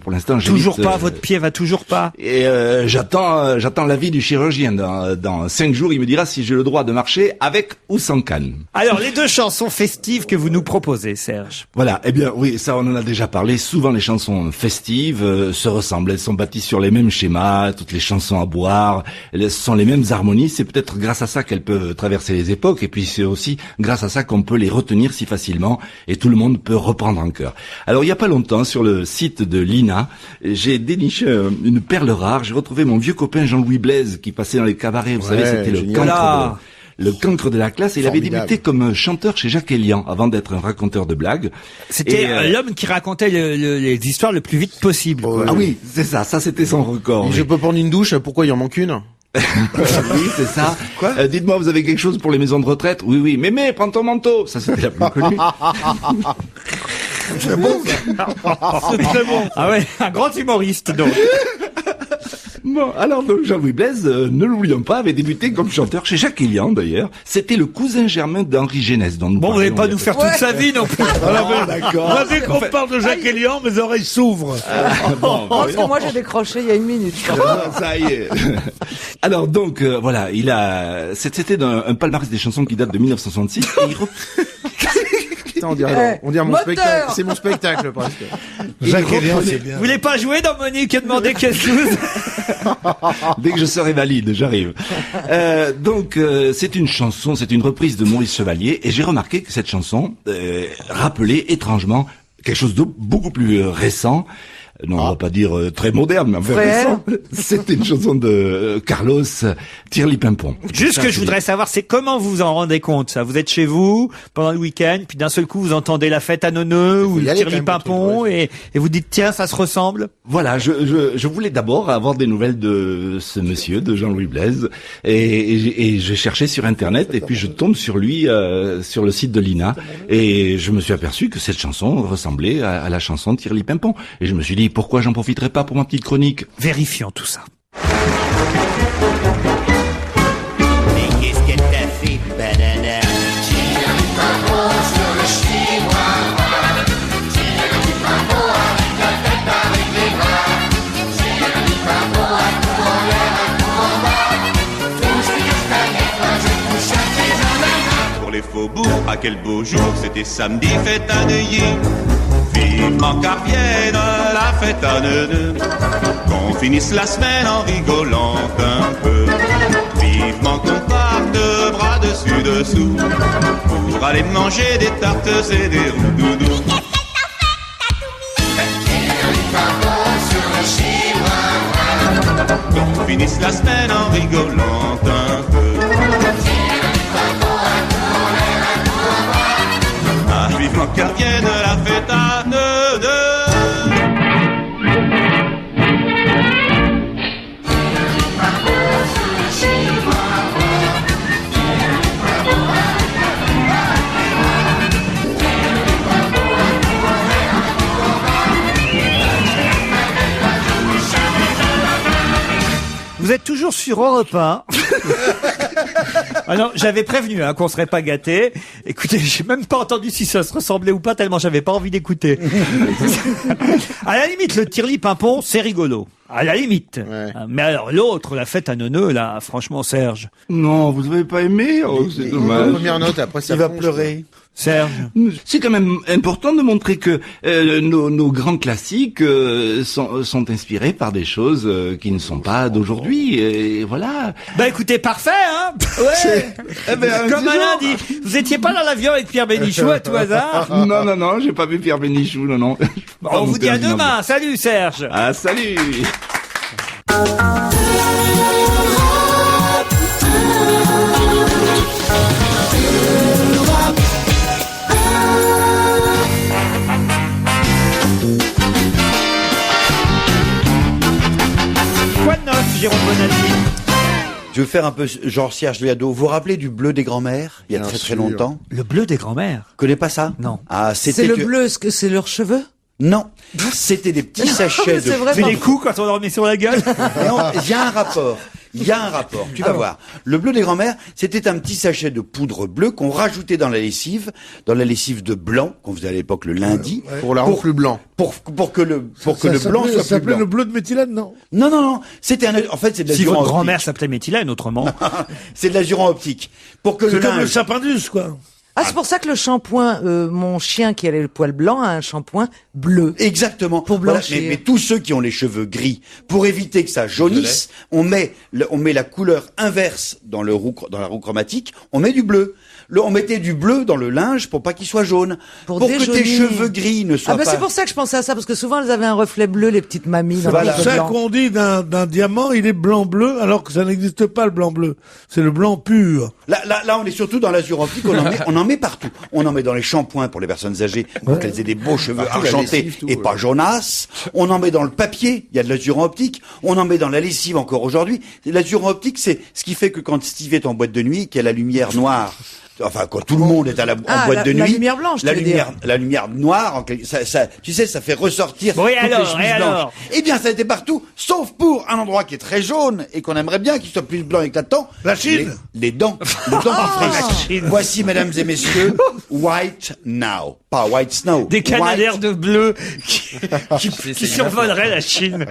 pour l'instant j'ai toujours pas. Votre pied va toujours pas. Et j'attends l'avis du chirurgien. Dans 5 jours, il me dira si j'ai le droit de marcher avec ou sans canne. Alors les deux chansons festives que vous nous proposez, Serge. Voilà. Eh bien oui, ça on en a déjà parlé. Souvent les chansons festives se ressemblent. Elles sont bâties sur les mêmes schémas. Toutes les chansons à boire. Ce sont les mêmes harmonies, c'est peut-être grâce à ça qu'elles peuvent traverser les époques, et puis c'est aussi grâce à ça qu'on peut les retenir si facilement, et tout le monde peut reprendre en chœur. Alors il y a pas longtemps, sur le site de l'INA, j'ai déniché une perle rare, j'ai retrouvé mon vieux copain Jean-Louis Blaise, qui passait dans les cabarets, vous savez, c'était le cancre de la classe, et il avait débuté comme chanteur chez Jacques Elian, avant d'être un raconteur de blagues. C'était l'homme qui racontait les histoires le plus vite possible. Ah oui, c'est ça c'était son record. Je peux prendre une douche, pourquoi il en manque une? Oui, c'est ça. Quoi dites-moi, vous avez quelque chose pour les maisons de retraite? Oui. Mémé, prends ton manteau. Ça, c'était la plus connue. C'est bon. C'est très bon. Ah ouais, un grand humoriste, donc. Bon, alors donc Jean-Louis Blaise, ne l'oublions pas, avait débuté comme chanteur chez Jacques Elian d'ailleurs. C'était le cousin germain d'Henri Génès. Dont nous vous n'allez pas nous faire toute sa vie non plus. D'accord. Dès qu'on parle de Jacques Elian, mes oreilles s'ouvrent. Parce que moi j'ai décroché il y a une minute. Ça y est. Alors donc voilà, c'était un palmarès des chansons qui date de 1966. On dirait mon spectacle. C'est mon spectacle presque. Jacques Elian, c'est bien. Vous voulez pas jouer dans Monique et demander quelque chose? Dès que je serai valide, j'arrive. Donc c'est une chanson, c'est une reprise de Maurice Chevalier, et j'ai remarqué que cette chanson rappelait étrangement quelque chose de beaucoup plus récent. Non, on va pas dire très moderne, mais enfin récent. C'était une chanson de Carlos Tirli-Pimpon. Juste ce que je voudrais savoir, c'est comment vous vous en rendez compte, ça. Vous êtes chez vous, pendant le week-end, puis d'un seul coup, vous entendez la fête à Neuneu, ou Tirli-Pimpon, et vous dites, tiens, ça se ressemble. Voilà, je voulais d'abord avoir des nouvelles de ce monsieur, de Jean-Louis Blaise, et je cherchais sur Internet, et puis je tombe sur lui, sur le site de l'INA, et je me suis aperçu que cette chanson ressemblait à la chanson de Tirli-Pimpon. Et je me suis dit, pourquoi j'en profiterais pas pour ma petite chronique? Vérifions tout ça. Mais qu'est-ce qu'elle t'a fait, banana? Sur le chihuahua, avec la tête, avec les bras, à tout en l'air, à tout en bas, tout ce qui je touche à tes ananas. Pour les faubourgs, à quel beau jour, c'était samedi, fête à Neuilly. Vivement qu'à vienne la fête à Neuneu, qu'on finisse la semaine en rigolant un peu. Vivement qu'on parte de bras dessus dessous, pour aller manger des tartes et des roudoudous. Qu'on finisse la semaine en rigolant un peu. Vivement qu'elle vienne la fête à Neuneu. Vous êtes toujours sur Europe 1. Ah non, j'avais prévenu qu'on serait pas gâtés. Écoutez, j'ai même pas entendu si ça se ressemblait ou pas, tellement j'avais pas envie d'écouter. À la limite, le tirli-pimpon, c'est rigolo. À la limite. Mais alors l'autre, la fête à neuneux, là, franchement, Serge. Non, vous avez pas aimé? Oh, c'est dommage. Première note, après ça Il va fonce. pleurer. Serge. C'est quand même important de montrer que nos grands classiques sont inspirés par des choses qui ne sont pas d'aujourd'hui. Et voilà. Bah écoutez, parfait, hein. Ouais. Comme Alain dit, vous étiez pas dans l'avion avec Pierre Bénichou à tout hasard? Non, j'ai pas vu Pierre Bénichou, non. Bon, on vous dit à demain. Salut Serge. Ah, salut. Quoi de neuf, Jérôme Bonaldi? Je vais faire un peu genre Serge Liado. Vous vous rappelez du bleu des grands-mères il y a Bien très très sûr. longtemps? Le bleu des grands-mères? Vous connaissez pas ça? Non. Ah, C'est le bleu, est-ce que c'est leurs cheveux? Non, c'était des petits sachets de. C'est vrai, Fait des coups quand on leur met sur la gueule. Non, il y a un rapport. Il y a un rapport. Tu vas voir. Le bleu des grands-mères, c'était un petit sachet de poudre bleue qu'on rajoutait dans la lessive de blanc qu'on faisait à l'époque le lundi. Pour la rendre plus blanc. Pour que le blanc soit Ça plus s'appelait blanc. le bleu de méthylène, non? Non. C'était en fait, c'est de Si l'azurant votre optique. grand-mère s'appelait Méthylène, autrement. C'est de l'azurant optique. Pour que C'est le comme le linge. sapindus, quoi. Ah, c'est pour ça que le shampoing, mon chien qui avait le poil blanc a un shampoing bleu. Exactement. Pour Voilà. blanchir. Mais tous ceux qui ont les cheveux gris, pour éviter que ça jaunisse, on met la couleur inverse dans la roue chromatique, on met du bleu. On mettait du bleu dans le linge pour pas qu'il soit jaune. Pour que tes déjaunir. cheveux gris ne soient Ah bah pas... c'est pour ça que je pensais à ça, parce que souvent elles avaient un reflet bleu, les petites mamies. Dans C'est le pour ça blanc. qu'on dit d'un diamant, il est blanc-bleu, alors que ça n'existe pas le blanc-bleu. C'est le blanc pur. Là, on est surtout dans l'azur optique, on en met partout. On en met dans les shampoings pour les personnes âgées, pour qu'elles aient des beaux cheveux Partout, la argentés lessive, tout, et pas jaunasses. On en met dans le papier, il y a de l'azur optique. On en met dans la lessive encore aujourd'hui. L'azur optique, c'est ce qui fait que quand Steve est en boîte de nuit, qu'il y a la lumière noire, enfin quand tout le monde est en boîte de nuit, la lumière blanche, la tu veux lumière, dire. la lumière noire, tu sais, ça fait ressortir Oui, toutes alors, les chemises et blanches. alors Eh bien, ça a été partout, sauf pour un endroit qui est très jaune et qu'on aimerait bien qu'il soit plus blanc éclatant. La Chine. Les dents, le dentifrice. Voici, mesdames et messieurs, White Now, pas White Snow. Des canadaires White. de bleu qui survoleraient la Chine.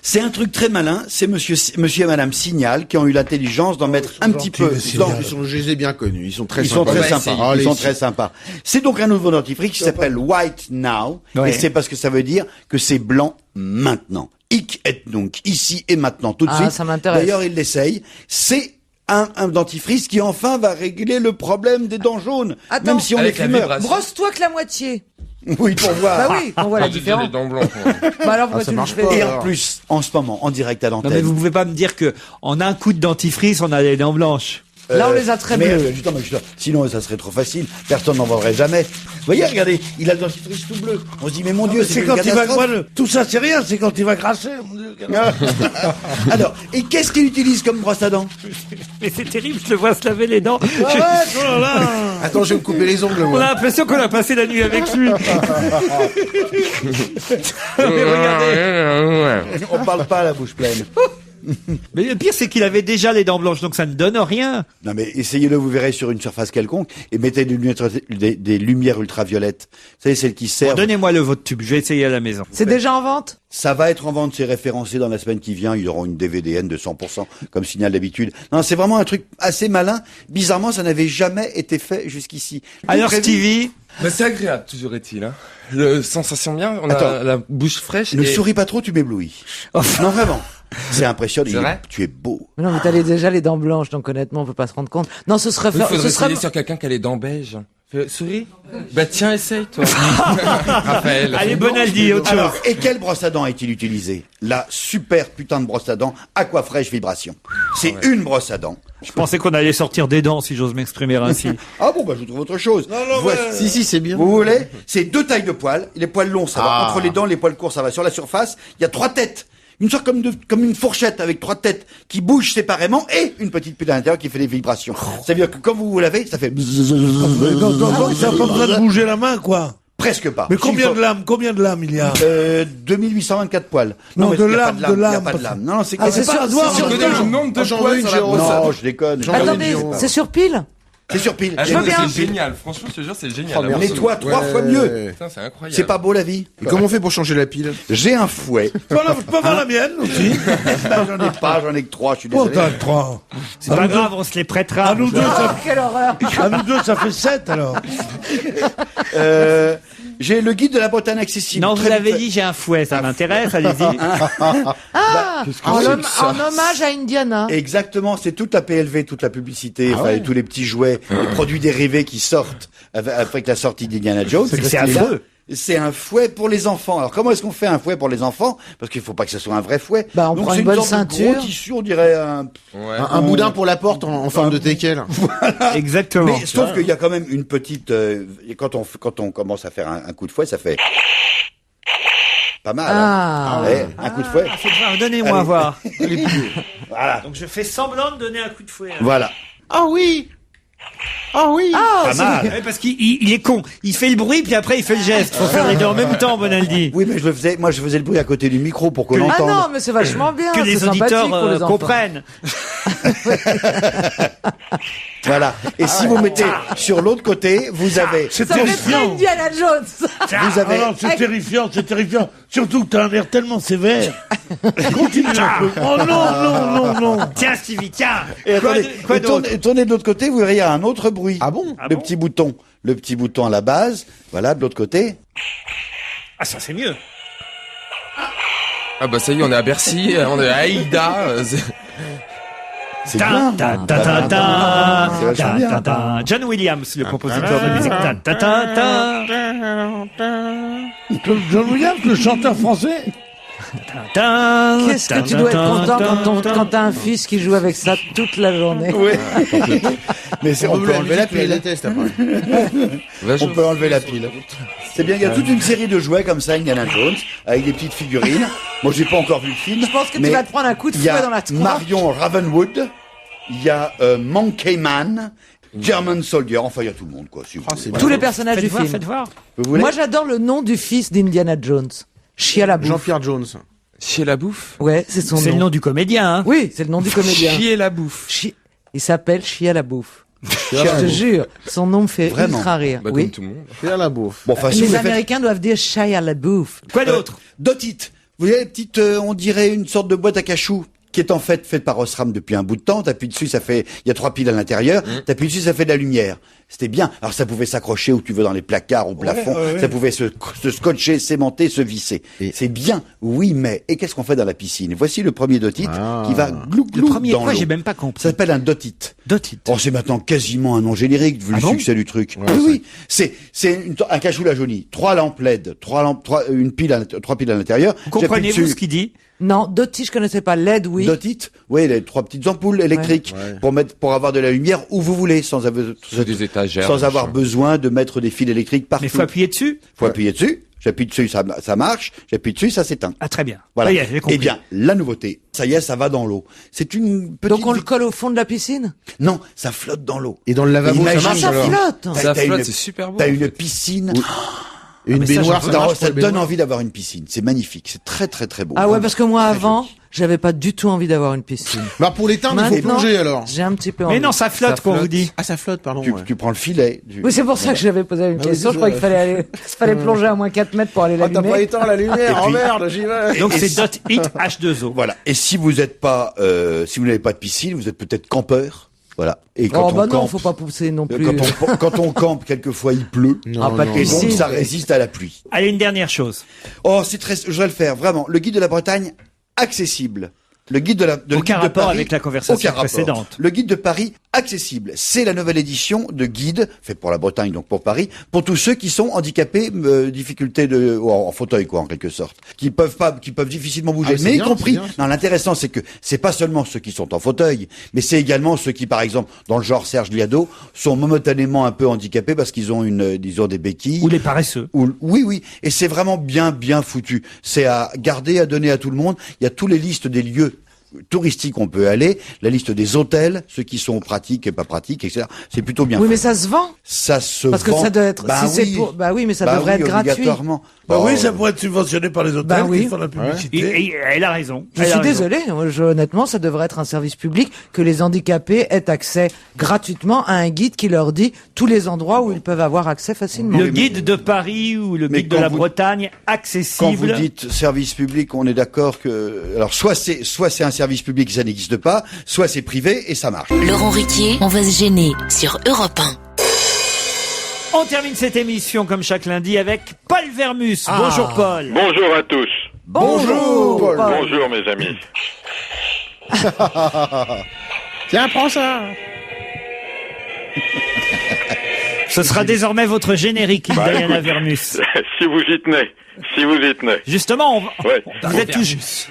C'est un truc très malin. C'est monsieur et madame Signal qui ont eu l'intelligence d'en mettre un petit peu dans. Je les ai bien connus. Ils sont très Ils sont sympas. très sympas. Ah, Ils les- sont très sympas. C'est donc un nouveau dentifrice qui s'appelle White Now. Ouais. Et c'est parce que ça veut dire que c'est blanc maintenant. Hic et donc ici et maintenant, tout de Ah, suite. ça m'intéresse. D'ailleurs, il l'essaye. C'est un dentifrice qui enfin va régler le problème des dents jaunes. Attends. Même si on est Avec la fumeur. vibration. Brosse-toi que la moitié. Oui, pour voir. Bah oui, on voit la J'ai différence. des dents blanches, moi. Bah alors pourquoi ça tu le marche fais pas. Et en plus, en ce moment, en direct à Non mais l'antenne. vous pouvez pas me dire que en un coup de dentifrice, on a les dents blanches. Là, on les a très mais, bleues. justement, sinon, ça serait trop facile. Personne n'en vendrait jamais. Vous voyez, regardez, il a le dentifrice tout bleu. On se dit, mais mon Dieu, C'est une quand il va, catastrophe. tout ça c'est rien, c'est quand il va crasser. Mon Dieu. Alors, et qu'est-ce qu'il utilise comme brosse à dents? Mais c'est terrible, je le vois se laver les dents. Arrête, oh là là. Attends, je vais me couper les ongles, On moi. a l'impression qu'on a passé la nuit avec lui. Mais regardez. On parle pas à la bouche pleine. Mais le pire, c'est qu'il avait déjà les dents blanches, donc ça ne donne rien. Non, mais essayez-le, vous verrez sur une surface quelconque, et mettez des lumières ultraviolettes. Vous savez, celles qui Bon, servent. donnez-moi le votre tube, je vais essayer à la maison. C'est déjà en vente? Ça va être en vente, c'est référencé dans la semaine qui vient. Ils auront une DVDN de 100%, comme signal d'habitude. Non, c'est vraiment un truc assez malin. Bizarrement, ça n'avait jamais été fait jusqu'ici. Alors Prévu- Stevie, Mais c'est agréable, toujours est-il. Hein. Le sensation bien, on a Attends. la bouche fraîche. Ne et... souris pas trop, tu m'éblouis. Non, vraiment. C'est impressionnant. C'est vrai Tu es beau. Mais non, mais t'as déjà les dents blanches, donc honnêtement, on peut pas se rendre compte. Non, ce serait... Il faudrait ce serait... essayer sur quelqu'un qui a les dents beiges. Souris. Bah tiens, essaye, toi. Raphaël. allez Bonaldi, autre chose. Alors, et quelle brosse à dents est-il utilisé? La super putain de brosse à dents Aquafresh Vibration. C'est une brosse à dents. Je pensais qu'on allait sortir des dents, si j'ose m'exprimer ainsi. Ah bon, bah je trouve autre chose. Voici. Si, c'est bien. Vous voulez? C'est 2 tailles de poils. Les poils longs, ça va Ah. entre les dents, les poils courts, ça va sur la surface. Il y a 3 têtes. Une sorte comme une fourchette avec 3 têtes qui bougent séparément et une petite pute à l'intérieur qui fait des vibrations. Ça veut dire que quand vous vous lavez, ça fait Donc, ça n'a pas besoin de bouger la main, quoi. Presque pas. Mais combien de lames il y a 2824 poils. Non, mais de il y a lames, pas de il y a lames. pas de lames. Non, c'est Ah, c'est pas rasoir. Je connais le nombre de J'en poils veux sur une la géante. brosse. Non, je déconne. Attendez, c'est sur pile? C'est sur pile. Je veux bien. C'est génial. Franchement, je te jure, c'est génial. Oh, merci. Nettoie 3 fois mieux. Putain, c'est incroyable. C'est pas beau la vie. Et comment on fait pour changer la pile? J'ai un fouet. Voilà, je peux avoir la mienne aussi. J'en ai pas, j'en ai que 3, je suis désolé. Oh, t'as 3. C'est pas grave, on se les prêtera. À nous deux, ça... Quelle horreur! à nous deux, ça fait 7 alors. J'ai le guide de la Bretagne accessible. Non, vous Très avez vite. dit j'ai un fouet, ça m'intéresse, allez-y. Ah! qu'est-ce que En, c'est homme- que ça en hommage à Indiana. Exactement, c'est toute la PLV, toute la publicité, enfin, tous les petits jouets, les produits dérivés qui sortent avec la sortie d'Indiana Jones. C'est affreux. C'est un fouet pour les enfants. Alors comment est-ce qu'on fait un fouet pour les enfants? Parce qu'il faut pas que ce soit un vrai fouet. Bah, on Donc prend c'est une bonne sorte de ceinture. gros tissu, on dirait un... Un boudin pour la porte en forme de teckel. Exactement. Mais sauf qu'il y a quand même une petite... quand on commence à faire un coup de fouet, ça fait... Pas mal. Ah. Hein. Ouais, un coup de fouet. Donnez-moi Allez. voir. Voilà. Donc je fais semblant de donner un coup de fouet. Voilà. Ah oui! Ah oui! Ah, Pas mal. Ouais, parce qu'il est con. Il fait le bruit, puis après il fait le geste. Faut faire les deux en même temps, Bonaldi. Oui, mais je faisais le bruit à côté du micro pour qu'on Ah entende. non, mais c'est vachement bien. Que les c'est sympathique auditeurs pour les enfants. comprennent. Voilà. Et si vous mettez sur l'autre côté, vous avez... C'est Ça fait très terrifiant. Indiana Jones. Vous avez... Alors, c'est terrifiant, c'est terrifiant. Surtout que t'as un air tellement sévère. Continue un peu. Oh non, non, non, non. Tiens, Stevie, tiens. Et Quoi attendez, de- quoi et d'autre tournez de l'autre côté, vous verrez, il y a un autre bruit. Ah bon? Le petit bouton. Le petit bouton à la base. Voilà, de l'autre côté. Ah, ça c'est mieux. Ah bah ça y est, on est à Bercy, on est à Aïda. C'est bien. Ta, ta, ta, ta, C'est vachement ta, bien. ta, ta. John Williams, le compositeur de musique. Ta, ta, ta, ta. John Williams, le chanteur français. Ta, Qu'est-ce ta, que tu ta, dois ta, être content ta, quand t'as un fils qui joue avec ça toute la journée. Oui. Mais on peut enlever la pile. test après. On peut enlever la pile. C'est bien, il y a toute une série de jouets comme ça, Indiana Jones, avec des petites figurines. Moi, j'ai pas encore vu le film. Je pense que tu mais vas te prendre un coup de il y fouet a dans la tronche. Marion Ravenwood, il y a Monkey Man, German Soldier, enfin il y a tout le monde quoi. Si vous voulez. Tous les personnages Faites du voir, film. faites voir. Vous voulez Moi, j'adore le nom du fils d'Indiana Jones. Chia la bouffe. Jean-Pierre Jones. Chier la bouffe. Ouais, c'est son nom. C'est le nom du comédien, hein. Oui, c'est le nom du comédien. Chier la bouffe. Il s'appelle Chia la bouffe. Je te jure, son nom me fait Vraiment ultra rire. Bah, Oui. comme tout le monde. Faire la bouffe. Bon, enfin, si Les vous faites Américains doivent dire Chia la bouffe. Quoi d'autre? Dotite. Vous voyez, petite, on dirait une sorte de boîte à cachou qui est en fait faite par Osram depuis un bout de temps. T'appuies dessus, ça fait, il y a 3 piles à l'intérieur. T'appuies dessus, ça fait de la lumière. C'était bien. Alors ça pouvait s'accrocher où tu veux dans les placards, au plafond. Ça pouvait se scotcher, s'aimanter, se visser. C'est bien. Oui, mais et qu'est-ce qu'on fait dans la piscine? Voici le premier dotite qui va glou Le glou premier dans quoi, l'eau. j'ai même pas compris. Ça s'appelle un dotite. Dotite. Oh, c'est maintenant quasiment un nom générique vu le bon succès du truc. Oui, c'est un cachou la jaunie, 3 lampes LED, 3 piles à l'intérieur. Comprenez-vous ce qu'il dit? Non, Dottie, je connaissais pas. LED, oui. Dotite, oui, les 3 petites ampoules électriques pour avoir de la lumière où vous voulez sans avoir besoin de mettre des fils électriques partout. Mais faut appuyer dessus. Faut appuyer dessus. J'appuie dessus, ça marche. J'appuie dessus, ça s'éteint. Ah, très bien. Voilà. Ça y est, j'ai compris. Eh bien, la nouveauté, ça y est, ça va dans l'eau. C'est une petite... Donc on le colle au fond de la piscine? Non, ça flotte dans l'eau. Et dans le lavabo, Imagine- ça marche Ça alors? flotte. Ça T'as flotte, une- c'est super beau. T'as une piscine. Et une Mais ça, baignoire, j'en ça veux- marche ça pour les donne baignoires envie d'avoir une piscine. C'est magnifique. C'est très très très beau. Ah ouais, Vraiment. parce que moi, Très avant, joli. j'avais pas du tout envie d'avoir une piscine. Bah, pour l'éteindre, il faut Maintenant, plonger alors. J'ai un petit peu envie. Mais non, ça flotte, qu'on vous dit. Ah, ça flotte, pardon. Tu prends le filet. Oui, c'est pour ça que j'avais posé une Ah oui, question. c'est Je croyais vrai. qu'il fallait plonger à moins 4 mètres pour aller Ah, t'as pas l'allumer. éteint la lumière. Et Oh puis- merde, j'y vais. Donc Et c'est si- Dot It H2O. Voilà. Et si vous êtes pas, si vous n'avez pas de piscine, vous êtes peut-être campeur. Voilà. Et Oh bah non, campe, faut pas pousser non plus. quand on campe, quelquefois il pleut. Ah, pas de Et donc piscine. ça résiste à la pluie. Allez, une dernière chose. Oh, c'est très, je vais le faire, vraiment. Le guide de la Bretagne, accessible. Le guide de la, de, le Aucun guide de rapport Paris, avec la conversation aucun rapport. précédente. Le guide de Paris, accessible. C'est la nouvelle édition de guide, fait pour la Bretagne, donc pour Paris, pour tous ceux qui sont handicapés, difficultés en fauteuil, quoi, en quelque sorte. Qui peuvent difficilement bouger. Ah, c'est mais y bien, compris, c'est bien. non, l'intéressant, c'est que c'est pas seulement ceux qui sont en fauteuil, mais c'est également ceux qui, par exemple, dans le genre Serge Liado, sont momentanément un peu handicapés parce qu'ils ont disons des béquilles. Ou les paresseux. Oui. Et c'est vraiment bien foutu. C'est à garder, à donner à tout le monde. Il y a tous les listes des lieux touristiques on peut aller, la liste des hôtels, ceux qui sont pratiques et pas pratiques, etc. C'est plutôt bien Oui, fait. mais ça se vend. Ça se Parce que vend. ça doit être. Bah si c'est oui. pour- bah oui, mais ça Bah devrait oui, être gratuit. obligatoirement. Bah Bon, oui, ça pourrait être subventionné par les hôtels Bah oui. qui font la publicité. Et elle a raison. Je suis désolé, honnêtement, ça devrait être un service public que les handicapés aient accès gratuitement à un guide qui leur dit tous les endroits où ils peuvent avoir accès facilement. Le guide de Paris ou le guide de la Bretagne accessible. Quand vous dites service public, on est d'accord que alors soit c'est un service public et ça n'existe pas, soit c'est privé et ça marche. Laurent Ruquier, on va se gêner sur Europe 1. On termine cette émission comme chaque lundi avec Paul Vermus. Bonjour Paul. Bonjour à tous. Bonjour, Paul. Bonjour mes amis. Tiens, prends ça. Ce sera désormais votre générique, Bah, Diana écoute, Vermus. Si vous y tenez. Si vous y tenez. Justement, Ouais.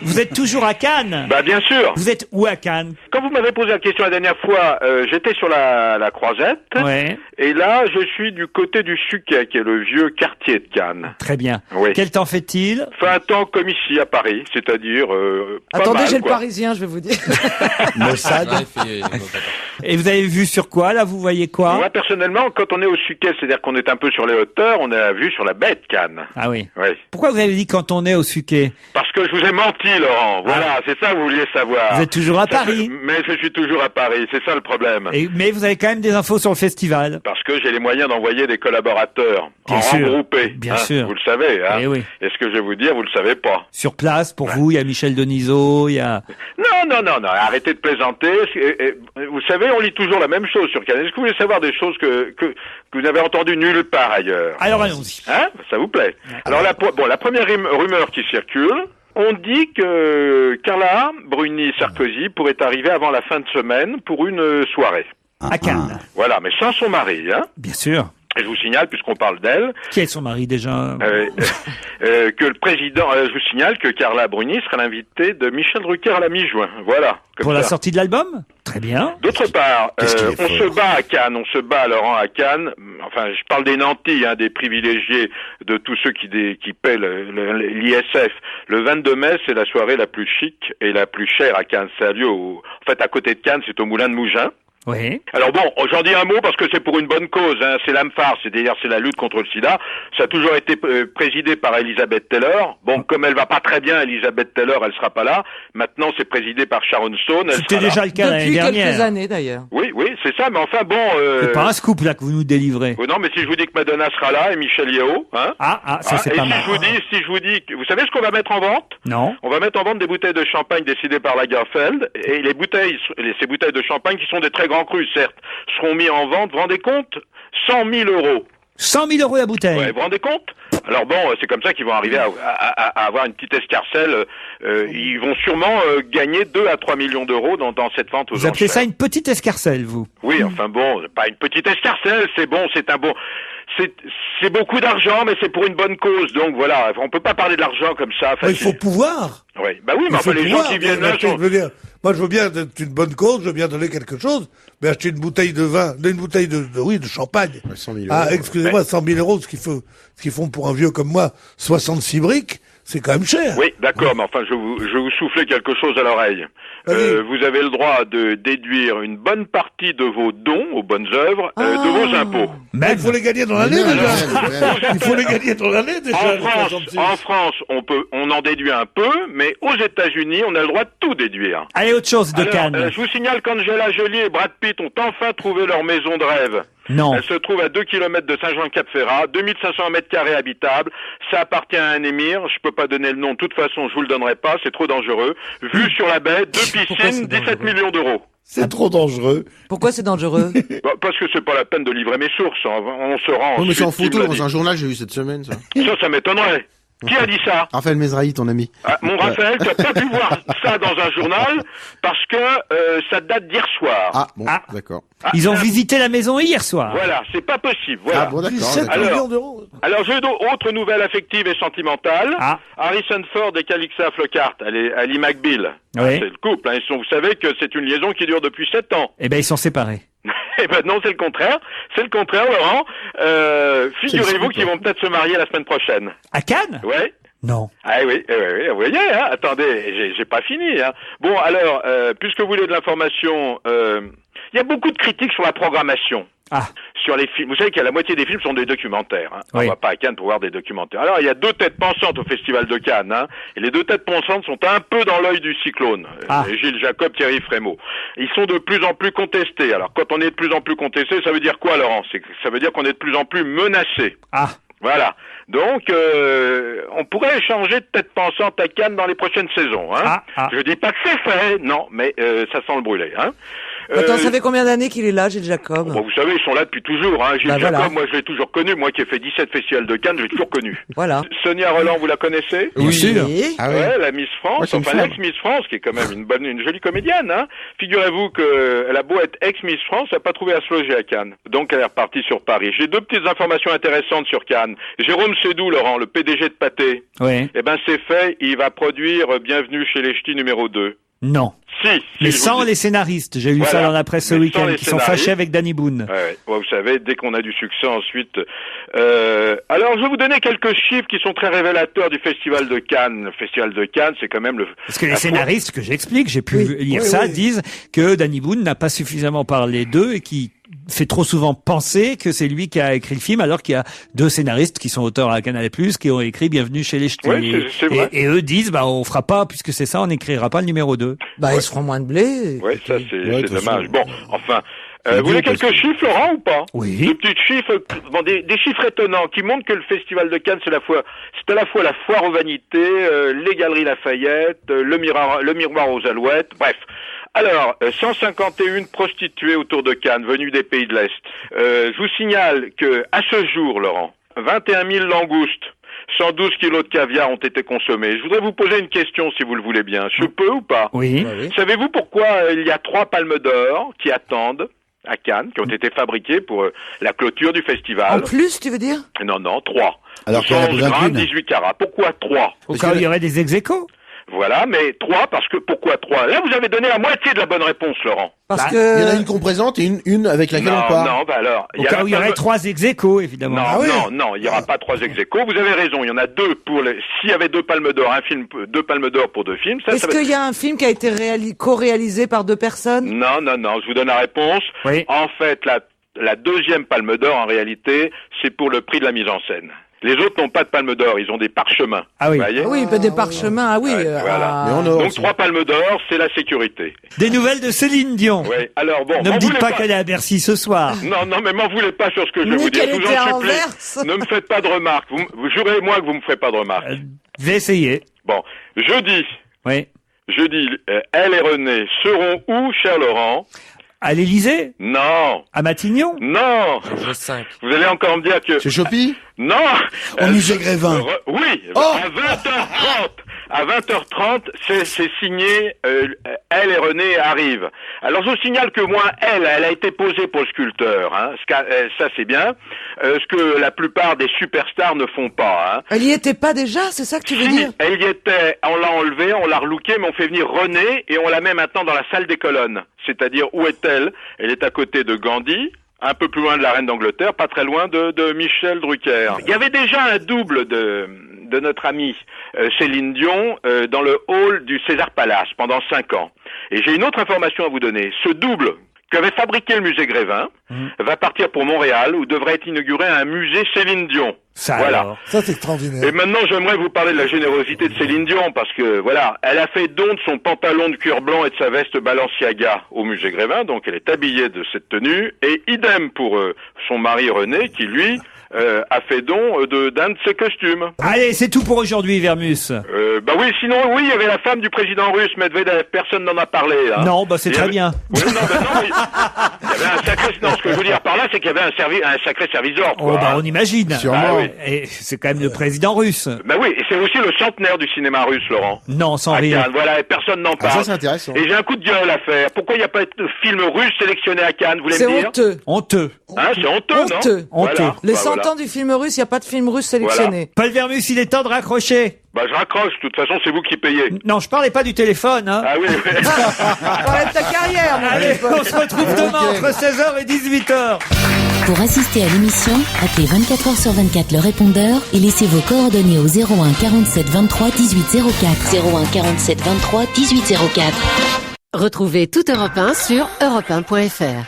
vous êtes toujours à Cannes. Bah bien sûr. Vous êtes où à Cannes? Quand vous m'avez posé la question la dernière fois, j'étais sur la Croisette. Ouais. Et là, je suis du côté du Suquet, qui est le vieux quartier de Cannes. Très bien. Oui. Quel temps fait-il? Fait un temps comme ici à Paris, c'est-à-dire pas Attendez, mal, j'ai le quoi. Parisien, je vais vous dire. Mossad. Et vous avez vu sur quoi? Là, vous voyez quoi? Moi, personnellement, quand on est au Suquet, c'est-à-dire qu'on est un peu sur les hauteurs, on a vue sur la baie de Cannes. Ah oui. Oui. Pourquoi vous avez dit quand on est au Suquet? Parce que je vous ai menti, Laurent. Voilà, c'est ça que vous vouliez savoir. Vous êtes toujours à Ça Paris. Mais je suis toujours à Paris, c'est ça le problème. Mais vous avez quand même des infos sur le festival. Parce que j'ai les moyens d'envoyer des collaborateurs Bien en sûr. regroupé. Bien hein, sûr. Vous le savez, hein. Eh oui. Et ce que je vais vous dire, vous le savez pas. Sur place, pour vous, il y a Michel Denisot, il y a... Non, arrêtez de plaisanter. Vous savez, on lit toujours la même chose sur Cannes. Est-ce que vous voulez savoir des choses que vous n'avez entendues nulle part ailleurs? Alors allons-y. Hein? Ça vous plaît? Alors la première rumeur qui circule, on dit que Carla Bruni-Sarkozy pourrait arriver avant la fin de semaine pour une soirée. À Cannes. Voilà, mais sans son mari, hein. Bien sûr. Et je vous signale, puisqu'on parle d'elle, Qui est son mari déjà? que le président, je vous signale que Carla Bruni sera l'invitée de Michel Drucker à la mi-juin. Voilà. comme Pour la ça. sortie de l'album? Très bien. D'autre part, Qu'est-ce qu'il est on fort. se bat à Cannes, Laurent, à Cannes. Enfin, je parle des nantis, hein, des privilégiés, de tous ceux qui paient l'ISF. Le 22 mai, c'est la soirée la plus chic et la plus chère à Cannes. C'est un lieu en fait, à côté de Cannes, c'est au Moulin de Mougins. Oui. Alors bon, j'en dis un mot parce que c'est pour une bonne cause, hein. C'est l'AMFAR, c'est-à-dire c'est la lutte contre le sida. Ça a toujours été présidé par Elizabeth Taylor. Bon, comme elle va pas très bien, Elizabeth Taylor, elle sera pas là. Maintenant, c'est présidé par Sharon Stone. Elle C'était sera là. déjà le cas l'année Depuis quelques dernière. années d'ailleurs. Oui, c'est ça, mais enfin bon... C'est pas un scoop là que vous nous délivrez. Non, mais si je vous dis que Madonna sera là et Michel Yeo, hein. Ça c'est et pas si mal. je vous dis que, vous savez ce qu'on va mettre en vente? Non. On va mettre en vente des bouteilles de champagne décidées par Lagerfeld, et ces bouteilles de champagne qui sont des très grands crus, certes, seront mis en vente, vous vous rendez compte? 100 000 euros. 100 000 euros la bouteille. Ouais, vous vous rendez compte? Alors bon, c'est comme ça qu'ils vont arriver à avoir une petite escarcelle. Ils vont sûrement gagner 2 à 3 millions d'euros dans cette vente aux Vous appelez enchères. ça une petite escarcelle, vous? Oui, enfin bon, pas une petite escarcelle, c'est bon, c'est un bon... C'est beaucoup d'argent, mais c'est pour une bonne cause. Donc voilà, on peut pas parler de l'argent comme ça. Il faut pouvoir. Oui, bah oui, mais Il faut enfin les gens pouvoir, qui viennent bien là acheter, sont... je veux dire, moi, je veux bien être une bonne cause, je veux bien donner quelque chose, mais acheter une bouteille de vin, une bouteille de champagne. 100 000 Ah, euros. excusez-moi, 100 000 euros, ce qu'ils font pour un vieux comme moi, 66 briques, c'est quand même cher. Oui, d'accord, mais enfin, je vais vous souffler quelque chose à l'oreille. Vous avez le droit de déduire une bonne partie de vos dons aux bonnes œuvres de vos impôts. Mais il faut les gagner dans l'année, déjà. Il faut les gagner dans l'année, déjà. En France, on en déduit un peu, mais aux États-Unis, on a le droit de tout déduire. Allez, autre chose de Alors, Cannes. je vous signale qu'Angela Jolie et Brad Pitt ont enfin trouvé leur maison de rêve. Non. Elle se trouve à 2 km de Saint-Jean-Cap-Ferrat, 2500 mètres carrés habitables. Ça appartient à un émir. Je peux pas donner le nom. De toute façon, je vous le donnerai pas. C'est trop dangereux. Vue sur la baie, 2 piscines, 17 millions d'euros. C'est trop dangereux. Pourquoi c'est dangereux? Parce que c'est pas la peine de livrer mes sources. On se rend Non, mais c'est en ensuite, qui photo me l'a dans un dit. journal, j'ai vu cette semaine, ça. Ça m'étonnerait. Qui a dit ça? Raphaël Mesrahi, ton ami. Ah, mon Raphaël, tu n'as pas pu voir ça dans un journal parce que ça date d'hier soir. Ah, bon, d'accord. Ils ont visité la maison hier soir. Voilà, c'est pas possible. Voilà. Ah, bon, d'accord. Alors, j'ai autre nouvelle affective et sentimentale. Harrison Ford et Calixa Flockhart, Ali McBeal. Oui. C'est le couple. Hein. Vous savez que c'est une liaison qui dure depuis 7 ans. Eh ben, ils sont séparés. Eh ben non, c'est le contraire. C'est le contraire, Laurent. Figurez-vous qu'ils vont peut-être se marier la semaine prochaine. À Cannes? Ouais. Non. Ah oui, vous voyez, hein, attendez, j'ai pas fini. Hein. Bon, alors, puisque vous voulez de l'information, il y a beaucoup de critiques sur la programmation. Sur les films. Vous savez que la moitié des films sont des documentaires. Hein. On va pas à Cannes pour voir des documentaires. Alors, il y a 2 têtes pensantes au Festival de Cannes. Hein, et les 2 têtes pensantes sont un peu dans l'œil du cyclone. Gilles Jacob, Thierry Frémaux. Ils sont de plus en plus contestés. Alors, quand on est de plus en plus contesté, ça veut dire quoi, Laurent? Ça veut dire qu'on est de plus en plus menacé. Voilà. Donc, on pourrait changer de tête pensante à Cannes dans les prochaines saisons. Hein. Je dis pas que c'est fait, non, mais ça sent le brûler. Hein. Attends, ça fait combien d'années qu'il est là, Gilles Jacob? Bon, vous savez, ils sont là depuis toujours. Hein. Gilles Jacob, moi je l'ai toujours connu. Moi qui ai fait 17 festivals de Cannes, je l'ai toujours connu. Voilà. Sonia Roland, vous la connaissez? Oui. Ouais, la Miss France, enfin l'ex-Miss France, qui est quand même une jolie comédienne. Hein. Figurez-vous qu'elle a beau être ex-Miss France, elle n'a pas trouvé à se loger à Cannes. Donc elle est repartie sur Paris. J'ai 2 petites informations intéressantes sur Cannes. Jérôme Sédou, Laurent, le PDG de Pathé. Oui. Eh ben c'est fait, il va produire Bienvenue chez les Ch'tis numéro 2. Non. Mais sans les scénaristes. J'ai lu ça dans la presse ce week-end, qui sont fâchés avec Danny Boone. Ouais. Vous savez, dès qu'on a du succès ensuite... alors, je vais vous donner quelques chiffres qui sont très révélateurs du Festival de Cannes. Le Festival de Cannes, c'est quand même le... Parce que les scénaristes, que j'explique, j'ai pu lire ça, disent que Danny Boone n'a pas suffisamment parlé d'eux et qui fait trop souvent penser que c'est lui qui a écrit le film, alors qu'il y a 2 scénaristes qui sont auteurs à Canal+, qui ont écrit Bienvenue chez les Ch'tis. C'est vrai. Et eux disent, on fera pas, puisque c'est ça, on n'écrira pas le numéro 2. Ils se feront moins de blé. Ouais, ça c'est dommage. Bon, enfin... vous voulez quelques chiffres, Laurent, ou pas? Oui. Des petits chiffres, des chiffres étonnants qui montrent que le Festival de Cannes, c'est à la fois la foire aux vanités, les Galeries Lafayette, le miroir aux alouettes, bref. Alors, 151 prostituées autour de Cannes, venues des pays de l'Est. Je vous signale que, à ce jour, Laurent, 21 000 langoustes, 112 kilos de caviar ont été consommés. Je voudrais vous poser une question, si vous le voulez bien. Je peux ou pas? Oui. Savez-vous pourquoi il y a 3 palmes d'or qui attendent à Cannes, qui ont été fabriquées pour la clôture du festival? En plus, tu veux dire? Non, 3. Alors qu'il y en a besoin grammes, qu'une. 18 carats. Pourquoi 3? Au cas où il y aurait des ex-aequo. Voilà, mais 3, parce que pourquoi 3? Là, vous avez donné la moitié de la bonne réponse, Laurent. Parce que... Il y en a une qu'on présente et une avec laquelle on part. Non, alors... Au cas où il y aurait 3 ex-aequo, évidemment. Non, il n'y aura pas 3 ex-aequo. Vous avez raison, il y en a 2 pour les... S'il y avait 2 palmes d'or, 2 palmes d'or pour 2 films... Est-ce qu'il y a un film qui a été co-réalisé par 2 personnes? Non, je vous donne la réponse. Oui. En fait, la 2e palme d'or, en réalité, c'est pour le prix de la mise en scène. Les autres n'ont pas de palme d'or, ils ont des parchemins. Ah oui. Vous voyez? Oui, des parchemins, voilà. Mais Donc 3 palmes d'or, c'est la sécurité. Des nouvelles de Céline Dion. Oui. Alors bon, ne me dites pas qu'elle est à Bercy ce soir. Non, mais m'en voulez pas sur ce que je vais vous dire. Je vous en supplie. Ne me faites pas de remarques. Vous jurez-moi que vous me ferez pas de remarques. Je vais essayer. Bon, jeudi, elle et René seront où, cher Laurent? À l'Élysée? Non. À Matignon? Non. Vous allez encore me dire que... C'est Chopin? Non. Au musée Grévin. Oui. À 20h30. À 20h30, c'est signé, elle et René arrivent. Alors je vous signale que moi, elle a été posée pour le sculpteur, hein. Ça c'est bien. Ce que la plupart des superstars ne font pas, hein. Elle y était pas déjà, c'est ça que tu veux dire? Elle y était, on l'a enlevée, on l'a relooké, mais on fait venir René et on la met maintenant dans la salle des colonnes. C'est-à-dire, où est-elle? Elle est à côté de Gandhi, un peu plus loin de la reine d'Angleterre, pas très loin de Michel Drucker. Il y avait déjà un double de notre amie Céline Dion dans le hall du César Palace pendant 5 ans. Et j'ai une autre information à vous donner. Ce double qu'avait fabriqué le musée Grévin va partir pour Montréal où devrait être inauguré un musée Céline Dion. Ça, c'est extraordinaire. Et maintenant, j'aimerais vous parler de la générosité de Céline Dion parce que, voilà, elle a fait don de son pantalon de cuir blanc et de sa veste Balenciaga au musée Grévin, donc elle est habillée de cette tenue, et idem pour son mari René qui, lui, a fait don d'un de ses costumes. Allez, c'est tout pour aujourd'hui, Vermus. Oui, sinon, il y avait la femme du président russe, Medvedev, personne n'en a parlé. Hein. Non, c'est très bien. Oui, non, il y avait un sacré... Non, ce que je veux dire par là, c'est qu'il y avait un sacré service d'ordre. Oh, on imagine. Sûrement. Oui. Et c'est quand même le président russe. Oui, et c'est aussi le centenaire du cinéma russe, Laurent. Non, sans rire. Cannes, voilà, et personne n'en parle. Ça, c'est intéressant. Et j'ai un coup de gueule à faire. Pourquoi il n'y a pas de film russe sélectionné à Cannes, vous voulez me dire? C'est honteux. Hein, c'est honteux, non? Honteux. Voilà. Les 100 ans du film russe, il n'y a pas de film russe sélectionné. Paul Vermus, il est temps de raccrocher. Bah, je raccroche. De toute façon, c'est vous qui payez. Non, je parlais pas du téléphone, hein. Ah oui, oui. Parlez de ta carrière, mon Allez, téléphone. on se retrouve demain entre 16h et 18h. Pour assister à l'émission, appelez 24 heures sur 24 le répondeur et laissez vos coordonnées au 01 47 23 18 04. 01 47 23 18 04. Retrouvez tout Europe 1 sur europe1.fr.